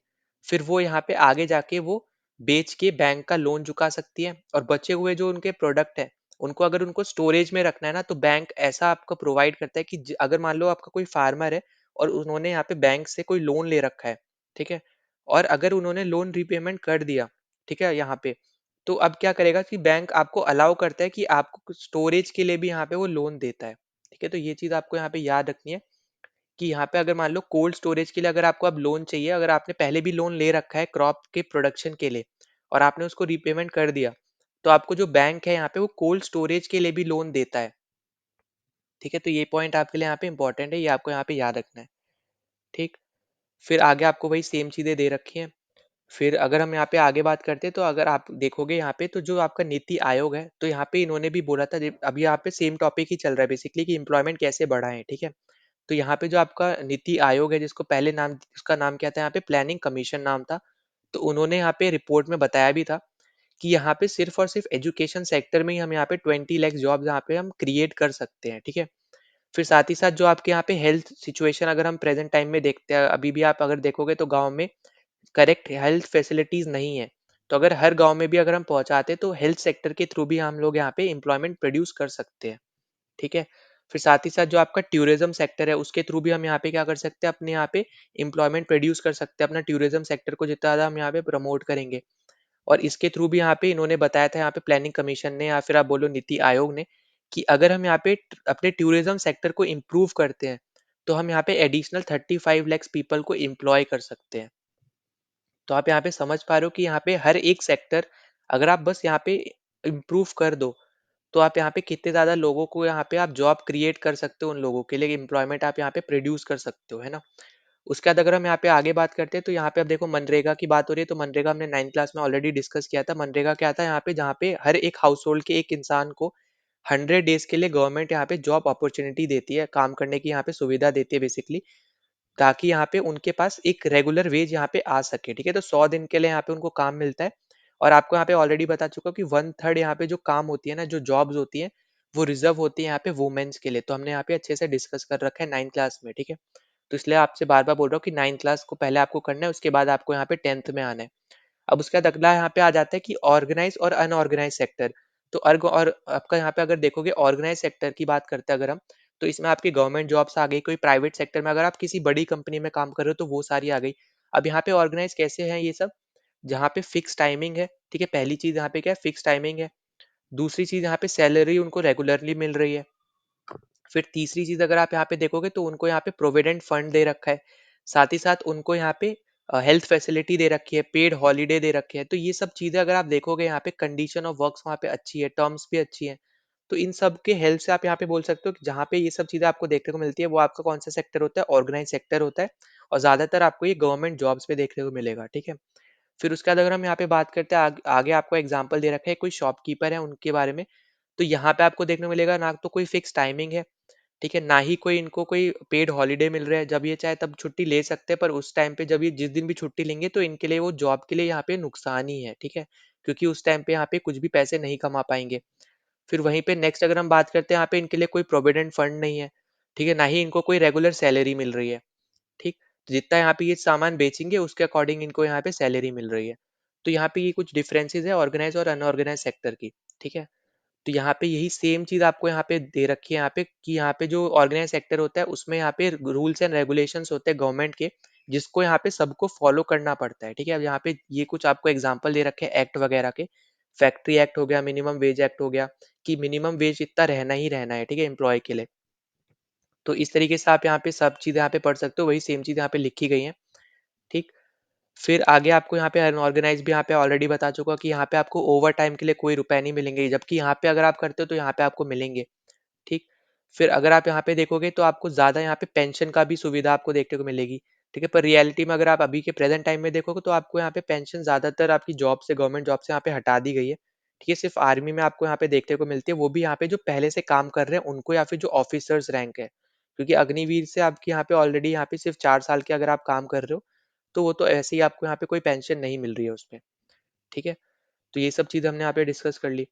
फिर वो यहाँ पे आगे जाके वो बेच के बैंक का लोन चुका सकती है और बचे हुए जो उनके प्रोडक्ट हैं, उनको अगर उनको स्टोरेज में रखना है ना, तो बैंक ऐसा आपको प्रोवाइड करता है कि अगर मान लो आपका कोई फार्मर है और उन्होंने यहाँ पे बैंक से कोई लोन ले रखा है, ठीक है? और अगर उन्होंने लोन रीपेमेंट कर दिया, ठीक है, यहाँ पे, तो अब क्या करेगा कि बैंक आपको अलाउ करता है कि आपको कुछ स्टोरेज के लिए भी यहाँ पे वो लोन देता है। ठीक है? तो ये चीज़ आपको यहाँ पे याद रखनी है कि यहाँ पे अगर मान लो कोल्ड स्टोरेज के लिए अगर आपको अब लोन चाहिए, अगर आपने पहले भी लोन ले रखा है क्रॉप के प्रोडक्शन के लिए और आपने उसको रीपेमेंट कर दिया, तो आपको जो बैंक है यहाँ पे वो कोल्ड स्टोरेज के लिए भी लोन देता है। ठीक है? तो ये पॉइंट आपके लिए यहाँ पे इंपॉर्टेंट है, ये आपको यहाँ पे याद रखना है। ठीक? फिर आगे आपको वही सेम चीज़ें दे रखी हैं। फिर अगर हम यहाँ पे आगे बात करते हैं, तो अगर आप देखोगे यहाँ पे तो जो आपका नीति आयोग है, तो यहाँ पे इन्होंने भी बोला था अभी यहाँ पे सेम टॉपिक ही चल रहा है बेसिकली कि एम्प्लॉयमेंट कैसे बढ़ाएँ, ठीक है? तो यहाँ पे जो आपका नीति आयोग है जिसको पहले नाम उसका नाम क्या था यहाँ पे प्लानिंग कमीशन नाम था। तो उन्होंने यहाँ पे रिपोर्ट में बताया भी था कि यहाँ पे सिर्फ़ और सिर्फ़ एजुकेशन सेक्टर में ही हम यहाँ पे 20 लाख जॉब्स यहाँ पे हम क्रिएट कर सकते हैं, ठीक है? फिर साथ ही साथ जो आपके यहाँ पे हेल्थ सिचुएशन अगर हम प्रेज़ेंट टाइम में देखते हैं, अभी भी आप अगर देखोगे तो गाँव में करेक्ट हेल्थ फैसिलिटीज़ नहीं है। तो अगर हर गाँव में भी अगर हम पहुँचाते तो हेल्थ सेक्टर के थ्रू भी हम लोग यहाँ पे एम्प्लॉयमेंट प्रोड्यूस कर सकते हैं, ठीक है? फिर साथ ही साथ जो आपका टूरिज़्म सेक्टर है उसके थ्रू भी हम यहाँ पे क्या कर सकते हैं अपने यहाँ पे एम्प्लॉयमेंट प्रोड्यूस कर सकते हैं। अपना टूरिज़्म सेक्टर को जितना ज़्यादा हम यहाँ पे प्रमोट करेंगे और इसके थ्रू भी यहाँ पे इन्होंने बताया था यहाँ पे प्लानिंग कमीशन ने या फिर आप बोलो नीति आयोग ने कि अगर हम यहाँ पे अपने टूरिज़्म सेक्टर को इम्प्रूव करते हैं, तो हम यहाँ पे एडिशनल 35 लैक्स पीपल को एम्प्लॉय कर सकते हैं। तो आप यहाँ पे समझ पा रहे हो कि यहाँ पे हर एक सेक्टर अगर आप बस यहाँ पे इम्प्रूव कर दो, तो आप यहाँ पे कितने ज़्यादा लोगों को यहाँ पे आप जॉब क्रिएट कर सकते हो, उन लोगों के लिए एम्प्लॉयमेंट आप यहाँ पे प्रोड्यूस कर सकते हो, है ना? उसके बाद अगर हम यहाँ पे आगे बात करते हैं, तो यहाँ पे अब देखो मनरेगा की बात हो रही है, तो मनरेगा हमने 9th क्लास में ऑलरेडी डिस्कस किया था। मनरेगा क्या था यहाँ पे जहाँ पे हर एक हाउस होल्ड के एक इंसान को 100 डेज़ के लिए गवर्नमेंट यहाँ पे जॉब अपॉर्च्युनिटी देती है, काम करने की यहाँ पे सुविधा देती है बेसिकली। ताकि यहाँ पे उनके पास एक रेगुलर वेज यहाँ पे आ सके, ठीक है? तो 100 दिन के लिए यहाँ पे उनको काम मिलता है और आपको यहाँ पे ऑलरेडी बता चुका हूँ कि 1/3 यहाँ पे जो काम होती है ना, जो जॉब्स होती हैं, वो रिज़र्व होती है यहाँ पे वुमेन्स के लिए। तो हमने यहाँ पे अच्छे से डिस्कस कर रखा है 9th क्लास में, ठीक है? तो इसलिए आपसे बार-बार बोल रहा हूँ कि 9th क्लास को पहले आपको करना है, उसके बाद आपको यहाँ पे 10th में आना है। अब उसके बाद अगला यहाँ पे आ जाता है कि ऑर्गेनाइज़ और अनऑर्गेनाइज़ सेक्टर। तो अर्ग और आपका यहाँ पे अगर देखोगे ऑर्गेनाइज़ सेक्टर की बात करते हैं अगर हम, तो इसमें आपकी गवर्नमेंट जॉब्स आ गई, कोई प्राइवेट सेक्टर में अगर आप किसी बड़ी कंपनी में काम कर रहे हो तो वो सारी आ गई। अब यहाँ पे ऑर्गेनाइज़ कैसे हैं ये सब? जहाँ पे फिक्स टाइमिंग है, ठीक है? पहली चीज़ यहाँ पे क्या है फिक्स टाइमिंग है। दूसरी चीज़ यहाँ पे सैलरी उनको रेगुलरली मिल रही है। फिर तीसरी चीज़ अगर आप यहाँ पे देखोगे तो उनको यहाँ पे प्रोविडेंट फंड दे रखा है। साथ ही साथ उनको यहाँ पे हेल्थ फैसिलिटी दे रखी है, पेड हॉलिडे दे रखे हैं। तो ये सब चीज़ें अगर आप देखोगे यहाँ पे कंडीशन ऑफ वर्क्स वहाँ पे अच्छी है, टर्म्स भी अच्छी हैं। तो इन सब के हेल्प से आप यहाँ पे बोल सकते हो कि जहाँ पे ये सब चीज़ें आपको देखने को मिलती है, वो आपका कौन-सा सेक्टर होता है? ऑर्गेनाइज़ सेक्टर होता है और ज़्यादातर आपको ये गवर्नमेंट जॉब्स पे देखने को मिलेगा, ठीक है? फिर उसके बाद अगर हम यहाँ पे बात करते हैं आगे आपको एग्ज़ाम्पल दे रखा है, कोई शॉपकीपर है उनके बारे में। तो यहाँ पे आपको देखने को मिलेगा ना तो कोई फिक्स टाइमिंग है, ठीक है? ना ही कोई इनको कोई पेड हॉलिडे मिल रहा है, जब ये चाहे तब छुट्टी ले सकते हैं, पर उस टाइम पे जब ये जिस दिन भी छुट्टी लेंगे तो इनके लिए वो जॉब के लिए यहाँ पे नुकसान ही है, ठीक है? क्योंकि उस टाइम पे यहाँ पे कुछ भी पैसे नहीं कमा पाएँगे। फिर वहीं पे नेक्स्ट अगर हम बात करते हैं यहाँ पे इनके लिए कोई प्रोविडेंट फंड नहीं है, ठीक है? ना ही इनको कोई रेगुलर सैलरी मिल रही है, ठीक? तो जितना यहाँ पे ये सामान बेचेंगे उसके अकॉर्डिंग इनको यहाँ पे सैलरी मिल रही है। तो यहाँ पे ये कुछ डिफरेंसेस है ऑर्गेनाइज़ और अनऑर्गेनाइज़ सेक्टर की, ठीक है? तो यहाँ पे यही सेम चीज़ आपको यहाँ पे दे रखी है यहाँ पे कि यहाँ पे जो ऑर्गेनाइज़ सेक्टर होता है उसमें यहाँ पे रूल्स एंड रेगुलेशंस होते हैं गवर्नमेंट के, जिसको यहाँ पे सबको फॉलो करना पड़ता है, ठीक है? अब यहाँ पे ये कुछ आपको एग्ज़ाम्पल दे रखे हैं एक्ट वगैरह के। फैक्ट्री एक्ट हो गया, मिनिमम वेज एक्ट हो गया, कि मिनिमम वेज इतना रहना ही रहना है, ठीक है, एम्प्लॉय के लिए। तो इस तरीके से आप यहाँ पे सब चीज़ यहाँ पे पढ़ सकते हो, वही सेम चीज़ यहाँ पे लिखी गई है, ठीक। फिर आगे आपको यहाँ पे अनऑर्गेनाइज भी यहाँ पे ऑलरेडी बता चुका हूँ कि यहाँ पे आपको ओवर टाइम के लिए कोई रुपए नहीं मिलेंगे, जबकि यहाँ पे अगर आप करते हो तो यहाँ पे आपको मिलेंगे, ठीक। फिर अगर आप यहाँ पे देखोगे तो आपको ज़्यादा यहाँ पे पेंशन का भी सुविधा आपको देखने को मिलेगी, ठीक है। पर रियलिटी में अगर आप अभी के प्रेजेंट टाइम में देखोगे तो आपको यहाँ पे पेंशन ज़्यादातर आपकी जॉब से, गवर्नमेंट जॉब से यहाँ पे हटा दी गई है, ठीक है। सिर्फ आर्मी में आपको यहाँ पे देखने को मिलती है, वो भी यहाँ पे जो पहले से काम कर रहे हैं उनको, या फिर जो ऑफिसर्स रैंक है, क्योंकि अग्निवीर से आपकी यहाँ पे ऑलरेडी यहाँ पे सिर्फ 4 साल के अगर आप काम कर रहे हो तो वो तो ऐसे ही आपको यहाँ पे कोई पेंशन नहीं मिल रही है उसमें, ठीक है। तो ये सब चीज़ हमने यहाँ पे डिस्कस कर ली।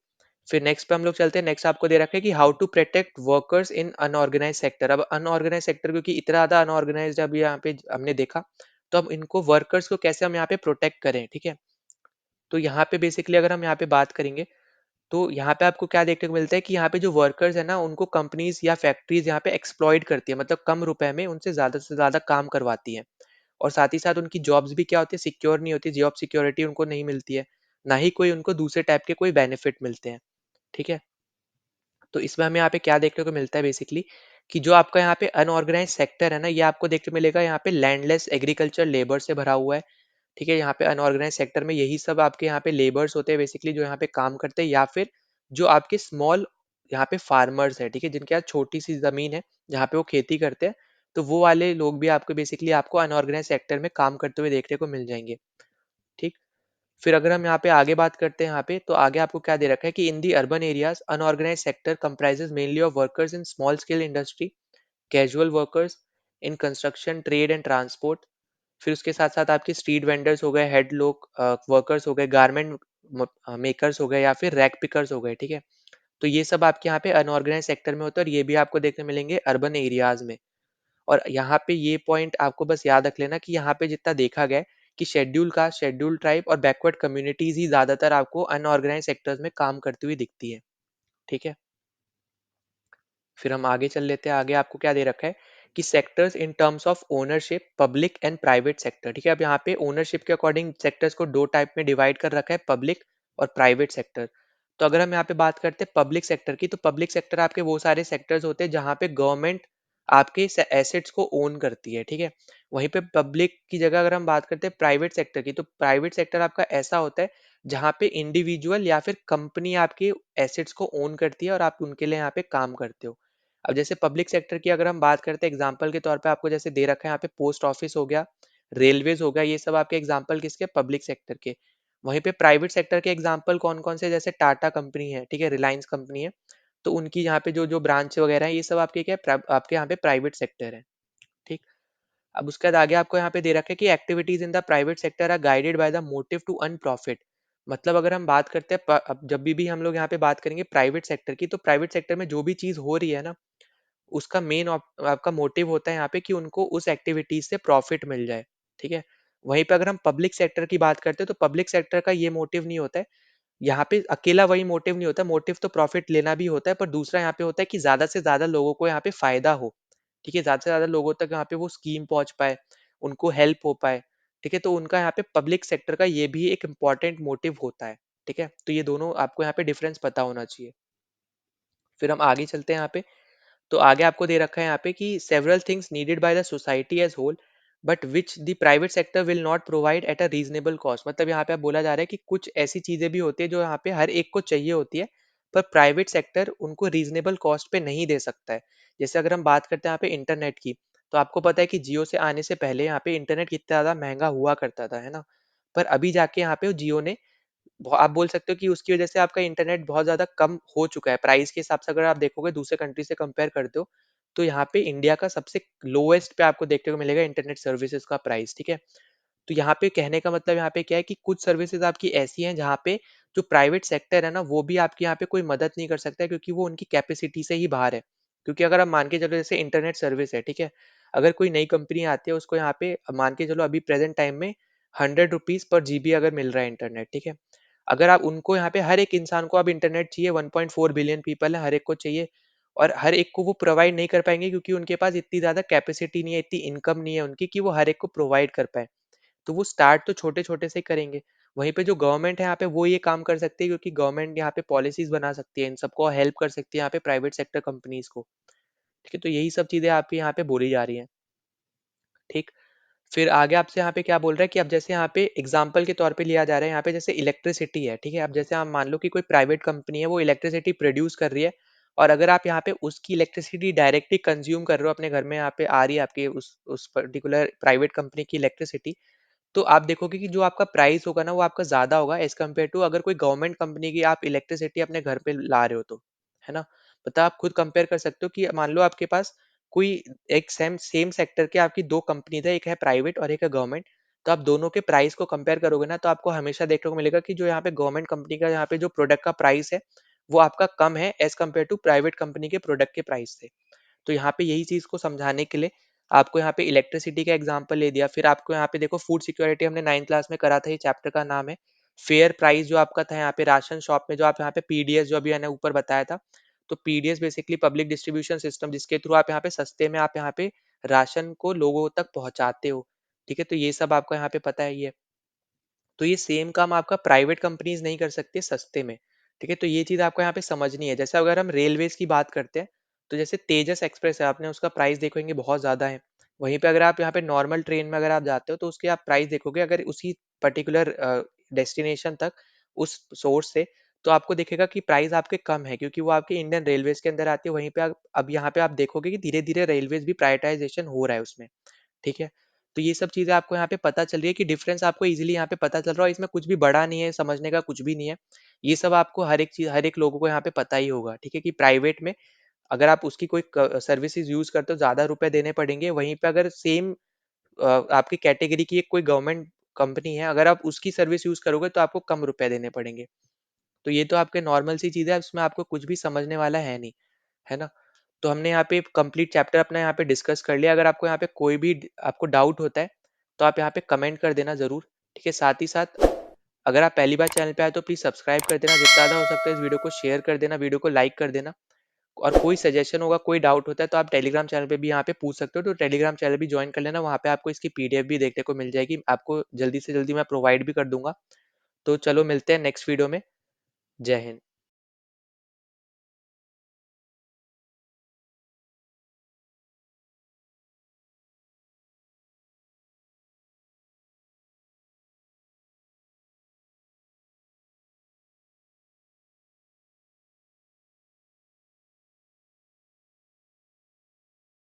फिर नेक्स्ट पे हम लोग चलते हैं। नेक्स्ट आपको दे रखा है कि how to protect workers in unorganise sector. अब अनऑर्गेनाइज सेक्टर क्योंकि इतना ज़्यादा अनऑर्गेनाइज्ड अभी यहाँ पे हमने देखा, तो हम इनको वर्कर्स को कैसे हम यहाँ पे प्रोटेक्ट करें, ठीक है। तो यहाँ पे बेसिकली अगर हम यहाँ पे बात करेंगे तो यहाँ पे आपको क्या देखने को मिलता है कि यहाँ पे जो वर्कर्स है ना उनको कंपनीज या फैक्ट्रीज यहाँ पे एक्सप्लॉइट करती है, मतलब कम रुपए में उनसे ज्यादा काम करवाती है। और साथ ही साथ उनकी जॉब्स भी क्या होती है, सिक्योर नहीं होती, जॉब सिक्योरिटी उनको नहीं मिलती है, ना ही कोई उनको दूसरे टाइप के कोई बेनिफिट मिलते हैं, ठीक है। तो इसमें हमें यहाँ पे क्या देखने को मिलता है बेसिकली, कि जो आपका यहाँ पे अनऑर्गेनाइज सेक्टर है ना, ये आपको देखने को मिलेगा यहाँ पे लैंडलेस एग्रीकल्चर लेबर से भरा हुआ है, ठीक है। यहाँ पे अनऑर्गेनाइज सेक्टर में यही सब आपके यहाँ पे लेबर्स होते हैं बेसिकली, जो यहाँ पे काम करते हैं, या फिर जो आपके स्मॉल यहाँ पे फार्मर्स है, ठीक है, जिनके यहाँ छोटी सी जमीन है जहाँ पे वो खेती करते हैं, तो वो वाले लोग भी आपको बेसिकली आपको अनऑर्गेनाइज सेक्टर में काम करते हुए देखने को मिल जाएंगे, ठीक। फिर अगर हम यहाँ पे आगे बात करते हैं यहाँ पे, तो आगे आपको क्या दे रखा है कि in the urban areas unorganised sector comprises mainly of workers in small scale industry, casual workers in construction trade and transport. फिर उसके साथ साथ आपके स्ट्रीट वेंडर्स हो गए, हेड लोग वर्कर्स हो गए, गारमेंट मेकर्स हो गए, या फिर रैक पिकर्स हो गए, ठीक है। तो ये सब आपके यहाँ पे अनऑर्गेनाइज सेक्टर में होता है, और ये भी आपको देखने मिलेंगे अर्बन एरियाज में। और यहाँ पे ये पॉइंट आपको बस याद रख लेना कि यहाँ पे जितना देखा गया है कि शेड्यूल कास्ट, शेड्यूल ट्राइब और बैकवर्ड कम्युनिटीज ही ज्यादातर आपको अनऑर्गेनाइज सेक्टर्स में काम करती हुई दिखती है, ठीक है। फिर हम आगे चल लेते हैं। आगे आपको क्या दे रखा है कि sectors in terms of ownership, public and private sector, ठीक है। अब यहाँ पे ओनरशिप के अकॉर्डिंग सेक्टर्स को दो टाइप में डिवाइड कर रखा है, पब्लिक और प्राइवेट सेक्टर। तो अगर हम यहाँ पे बात करते हैं पब्लिक सेक्टर की, तो पब्लिक सेक्टर आपके वो सारे सेक्टर्स होते हैं जहाँ पे गवर्नमेंट आपके एसेट्स को ओन करती है, ठीक है। वहीं पे पब्लिक की जगह अगर हम बात करते हैं प्राइवेट सेक्टर की, तो प्राइवेट सेक्टर आपका ऐसा होता है जहाँ पे इंडिविजुअल या फिर कंपनी आपके एसेट्स को ओन करती है और आप उनके लिए यहाँ पे काम करते हो। अब जैसे पब्लिक सेक्टर की अगर हम बात करते हैं एग्जांपल के तौर पे, आपको जैसे दे रखा है यहाँ पे पोस्ट ऑफिस हो गया, रेलवेज हो गया, ये सब आपके एग्जांपल किसके, पब्लिक सेक्टर के। वहीं पे प्राइवेट सेक्टर के एग्जांपल कौन कौन से, जैसे टाटा कंपनी है, ठीक है, रिलायंस कंपनी है, तो उनकी यहाँ पे जो जो ब्रांच वगैरह है, ये सब आपके क्या है, आपके यहाँ पे प्राइवेट सेक्टर है, ठीक। अब उसके बाद आगे आपको यहाँ पे दे रखा है कि activities in the private sector are guided by the motive to earn profit. मतलब अगर हम बात करते हैं अब जब भी हम लोग यहाँ पे बात करेंगे प्राइवेट सेक्टर की, तो प्राइवेट सेक्टर में जो भी चीज हो रही है ना, उसका मेन आपका मोटिव होता है यहाँ पे कि उनको उस एक्टिविटीज से प्रॉफिट मिल जाए, ठीक है। वहीं पे अगर हम पब्लिक सेक्टर की बात करते हैं, तो पब्लिक सेक्टर का ये मोटिव नहीं होता है, यहाँ पे अकेला वही मोटिव नहीं होता, मोटिव तो प्रॉफिट लेना भी होता है, पर दूसरा यहाँ पे होता है कि ज्यादा से ज्यादा लोगों को यहाँ पे फायदा हो, ठीक है, ज्यादा से ज्यादा लोगों तक यहाँ पे वो स्कीम पहुंच पाए, उनको हेल्प हो पाए, ठीक है। तो उनका यहाँ पे पब्लिक सेक्टर का ये भी एक इम्पॉर्टेंट मोटिव होता है, ठीक है। तो ये दोनों आपको यहाँ पे डिफरेंस पता होना चाहिए। फिर हम आगे चलते हैं यहाँ पे। तो आगे आपको दे रखा है यहाँ पे कि several things needed by the society as whole, but which the private sector will not provide at a reasonable cost. मतलब यहाँ पे आप बोला जा रहा है कि कुछ ऐसी चीजें भी होती है जो यहाँ पे हर एक को चाहिए होती है, पर प्राइवेट सेक्टर उनको रीजनेबल कॉस्ट पे नहीं दे सकता है। जैसे अगर हम बात करते हैं यहाँ पे इंटरनेट की, तो आपको पता है कि जियो से आने से पहले यहाँ पे इंटरनेट कितना ज्यादा महंगा हुआ करता था, है ना। पर अभी जाके यहाँ पे जियो ने आप बोल सकते हो कि उसकी वजह से आपका इंटरनेट बहुत ज़्यादा कम हो चुका है। प्राइस के हिसाब से अगर आप देखोगे दूसरे कंट्री से कंपेयर करते हो, तो यहाँ पे इंडिया का सबसे लोएस्ट पे आपको देखने को मिलेगा इंटरनेट सर्विसेज का प्राइस, ठीक है। तो यहाँ पे कहने का मतलब यहाँ पे क्या है कि कुछ सर्विसेज आपकी ऐसी हैं जहाँ पे जो प्राइवेट सेक्टर है ना, वो भी आपकी यहाँ पे कोई मदद नहीं कर सकता है, क्योंकि वो उनकी कैपेसिटी से ही बाहर है। क्योंकि अगर आप मान के चलो जैसे इंटरनेट सर्विस है, ठीक है, अगर कोई नई कंपनी आती है, उसको यहाँ पे मान के चलो अभी प्रेजेंट टाइम में 100 रुपीज पर जीबी अगर मिल रहा है इंटरनेट, ठीक है। अगर आप उनको यहाँ पे हर एक इंसान को अब इंटरनेट चाहिए, 1.4 बिलियन पीपल है, हर एक को चाहिए, और हर एक को वो प्रोवाइड नहीं कर पाएंगे, क्योंकि उनके पास इतनी ज्यादा कैपेसिटी नहीं है, इतनी इनकम नहीं है उनकी कि वो हर एक को प्रोवाइड कर पाए। तो वो स्टार्ट तो छोटे छोटे से ही करेंगे। वहीं पे जो गवर्नमेंट है यहाँ पे वो ये काम कर सकती है, क्योंकि गवर्नमेंट यहाँ पे पॉलिसीज बना सकती है, इन सबको हेल्प कर सकती है यहाँ पे प्राइवेट सेक्टर कंपनीज को। ठीक है, तो यही सब चीजें आपकी यहाँ पे बोली जा रही हैं। ठीक। फिर आगे आपसे यहाँ पे क्या बोल रहा है कि अब जैसे यहाँ पे एग्जाम्पल के तौर पे लिया जा रहा है यहाँ पे, जैसे इलेक्ट्रिसिटी है, ठीक है। अब जैसे आप मान लो कि कोई प्राइवेट कंपनी है, वो इलेक्ट्रिसिटी प्रोड्यूस कर रही है, और अगर आप यहाँ पे उसकी इलेक्ट्रिसिटी डायरेक्टली कंज्यूम कर रहे हो अपने घर में, यहाँ पे आ रही है आपके उस पर्टिकुलर प्राइवेट कंपनी की इलेक्ट्रिसिटी, तो आप देखोगे कि जो आपका प्राइस होगा ना, वो आपका ज़्यादा होगा एज़ कम्पेयर टू अगर कोई गवर्नमेंट कंपनी की आप इलेक्ट्रिसिटी अपने घर पे ला रहे हो तो, है ना? मतलब आप खुद कंपेयर कर सकते हो कि मान लो आपके पास कोई एक सेम सेम सेक्टर के आपकी 2 कंपनीज़ है, एक है प्राइवेट और एक है गवर्नमेंट, तो आप दोनों के प्राइस को कंपेयर करोगे ना, तो आपको हमेशा देखने को मिलेगा कि जो यहाँ पे गवर्नमेंट कंपनी का यहाँ पे जो प्रोडक्ट का प्राइस है, वो आपका कम है as compare to private company के प्रोडक्ट के प्राइस से। तो यहाँ पे यही चीज़ को समझाने के लिए आपको यहाँ पे इलेक्ट्रिसिटी का एग्जांपल ले दिया। फिर आपको यहाँ पे देखो फूड सिक्योरिटी हमने 9th क्लास में करा था, ये चैप्टर का नाम है। फेयर प्राइस जो आपका था यहाँ पे राशन शॉप में, जो आप यहाँ पे पीडीएस जो अभी मैंने ऊपर बताया था। तो PDS basically public distribution system, जिसके थ्रू आप यहाँ पे सस्ते में आप यहाँ पे राशन को लोगों तक पहुँचाते हो। ठीक है, तो ये सब आपको यहाँ पे पता है ये। तो ये सेम काम आपका प्राइवेट कंपनीज नहीं कर सकती सस्ते में। ठीक है, तो ये चीज़ आपको यहाँ पे समझनी है। जैसे अगर हम रेलवेज की बात करते हैं, तो जैसे तेजस एक्सप्रेस है, आपने उसका प्राइस देखेंगे बहुत ज़्यादा है। वहीं पे अगर आप यहाँ पे नॉर्मल ट्रेन में अगर आप जाते हो, तो उसके आप प्राइस देखोगे अगर उसी पर्टिकुलर डेस्टिनेशन तक उस सोर्स से, तो आपको दिखेगा कि प्राइस आपके कम है, क्योंकि वो आपके इंडियन रेलवेज के अंदर आती है। वहीं पे आप अब यहाँ पे आप देखोगे कि धीरे धीरे रेलवेज भी प्राइवेटाइजेशन हो रहा है उसमें। ठीक है? तो ये सब चीज़ें आपको यहाँ पे पता चल रही है कि डिफरेंस आपको ईज़िली यहाँ पे पता चल रहा है, इसमें कुछ भी बड़ा नहीं है, समझने का कुछ भी नहीं है। ये सब आपको हर एक चीज़, हर एक लोगों को यहाँ पे पता ही होगा, ठीक है? कि प्राइवेट में अगर आप उसकी कोई क सर्विसेज़ यूज़ करते हो, ज़्यादा रुपए देने पड़ेंगे, वहीं पे अगर सेम आपकी कैटेगरी की एक कोई गवर्नमेंट कंपनी है, अगर आप उसकी सर्विस यूज़ करोगे, तो आपको कम रुपए देने पड़ेंगे। तो ये तो आपके नॉर्मल सी चीज़ है, उसमें आपको कुछ भी समझने वाला है नहीं, है ना? तो हमने यहाँ पे कंप्लीट चैप्टर अपना यहाँ पे डिस्कस कर लिया। अगर आपको यहाँ पे कोई भी आपको डाउट होता है, तो आप यहाँ पे कमेंट कर देना ज़रूर, ठीक है? साथ ही साथ अगर आप पहली बार चैनल पे आए तो प्लीज़ सब्सक्राइब कर देना, जितना ज़्यादा हो सकता है इस वीडियो को शेयर कर देना, वीडियो को लाइक कर देना, और कोई सजेशन होगा, कोई डाउट होता है, तो आप टेलीग्राम चैनल पे भी यहाँ पे पूछ सकते हो, तो टेलीग्राम चैनल भी जॉइन कर लेना, वहाँ पे आपको इसकी पीडीएफ भी देखने को मिल जाएगी, आपको जल्दी से जल्दी मैं प्रोवाइड भी कर दूँगा। तो चलो मिलते हैं नेक्स्ट वीडियो में। जय हिंद।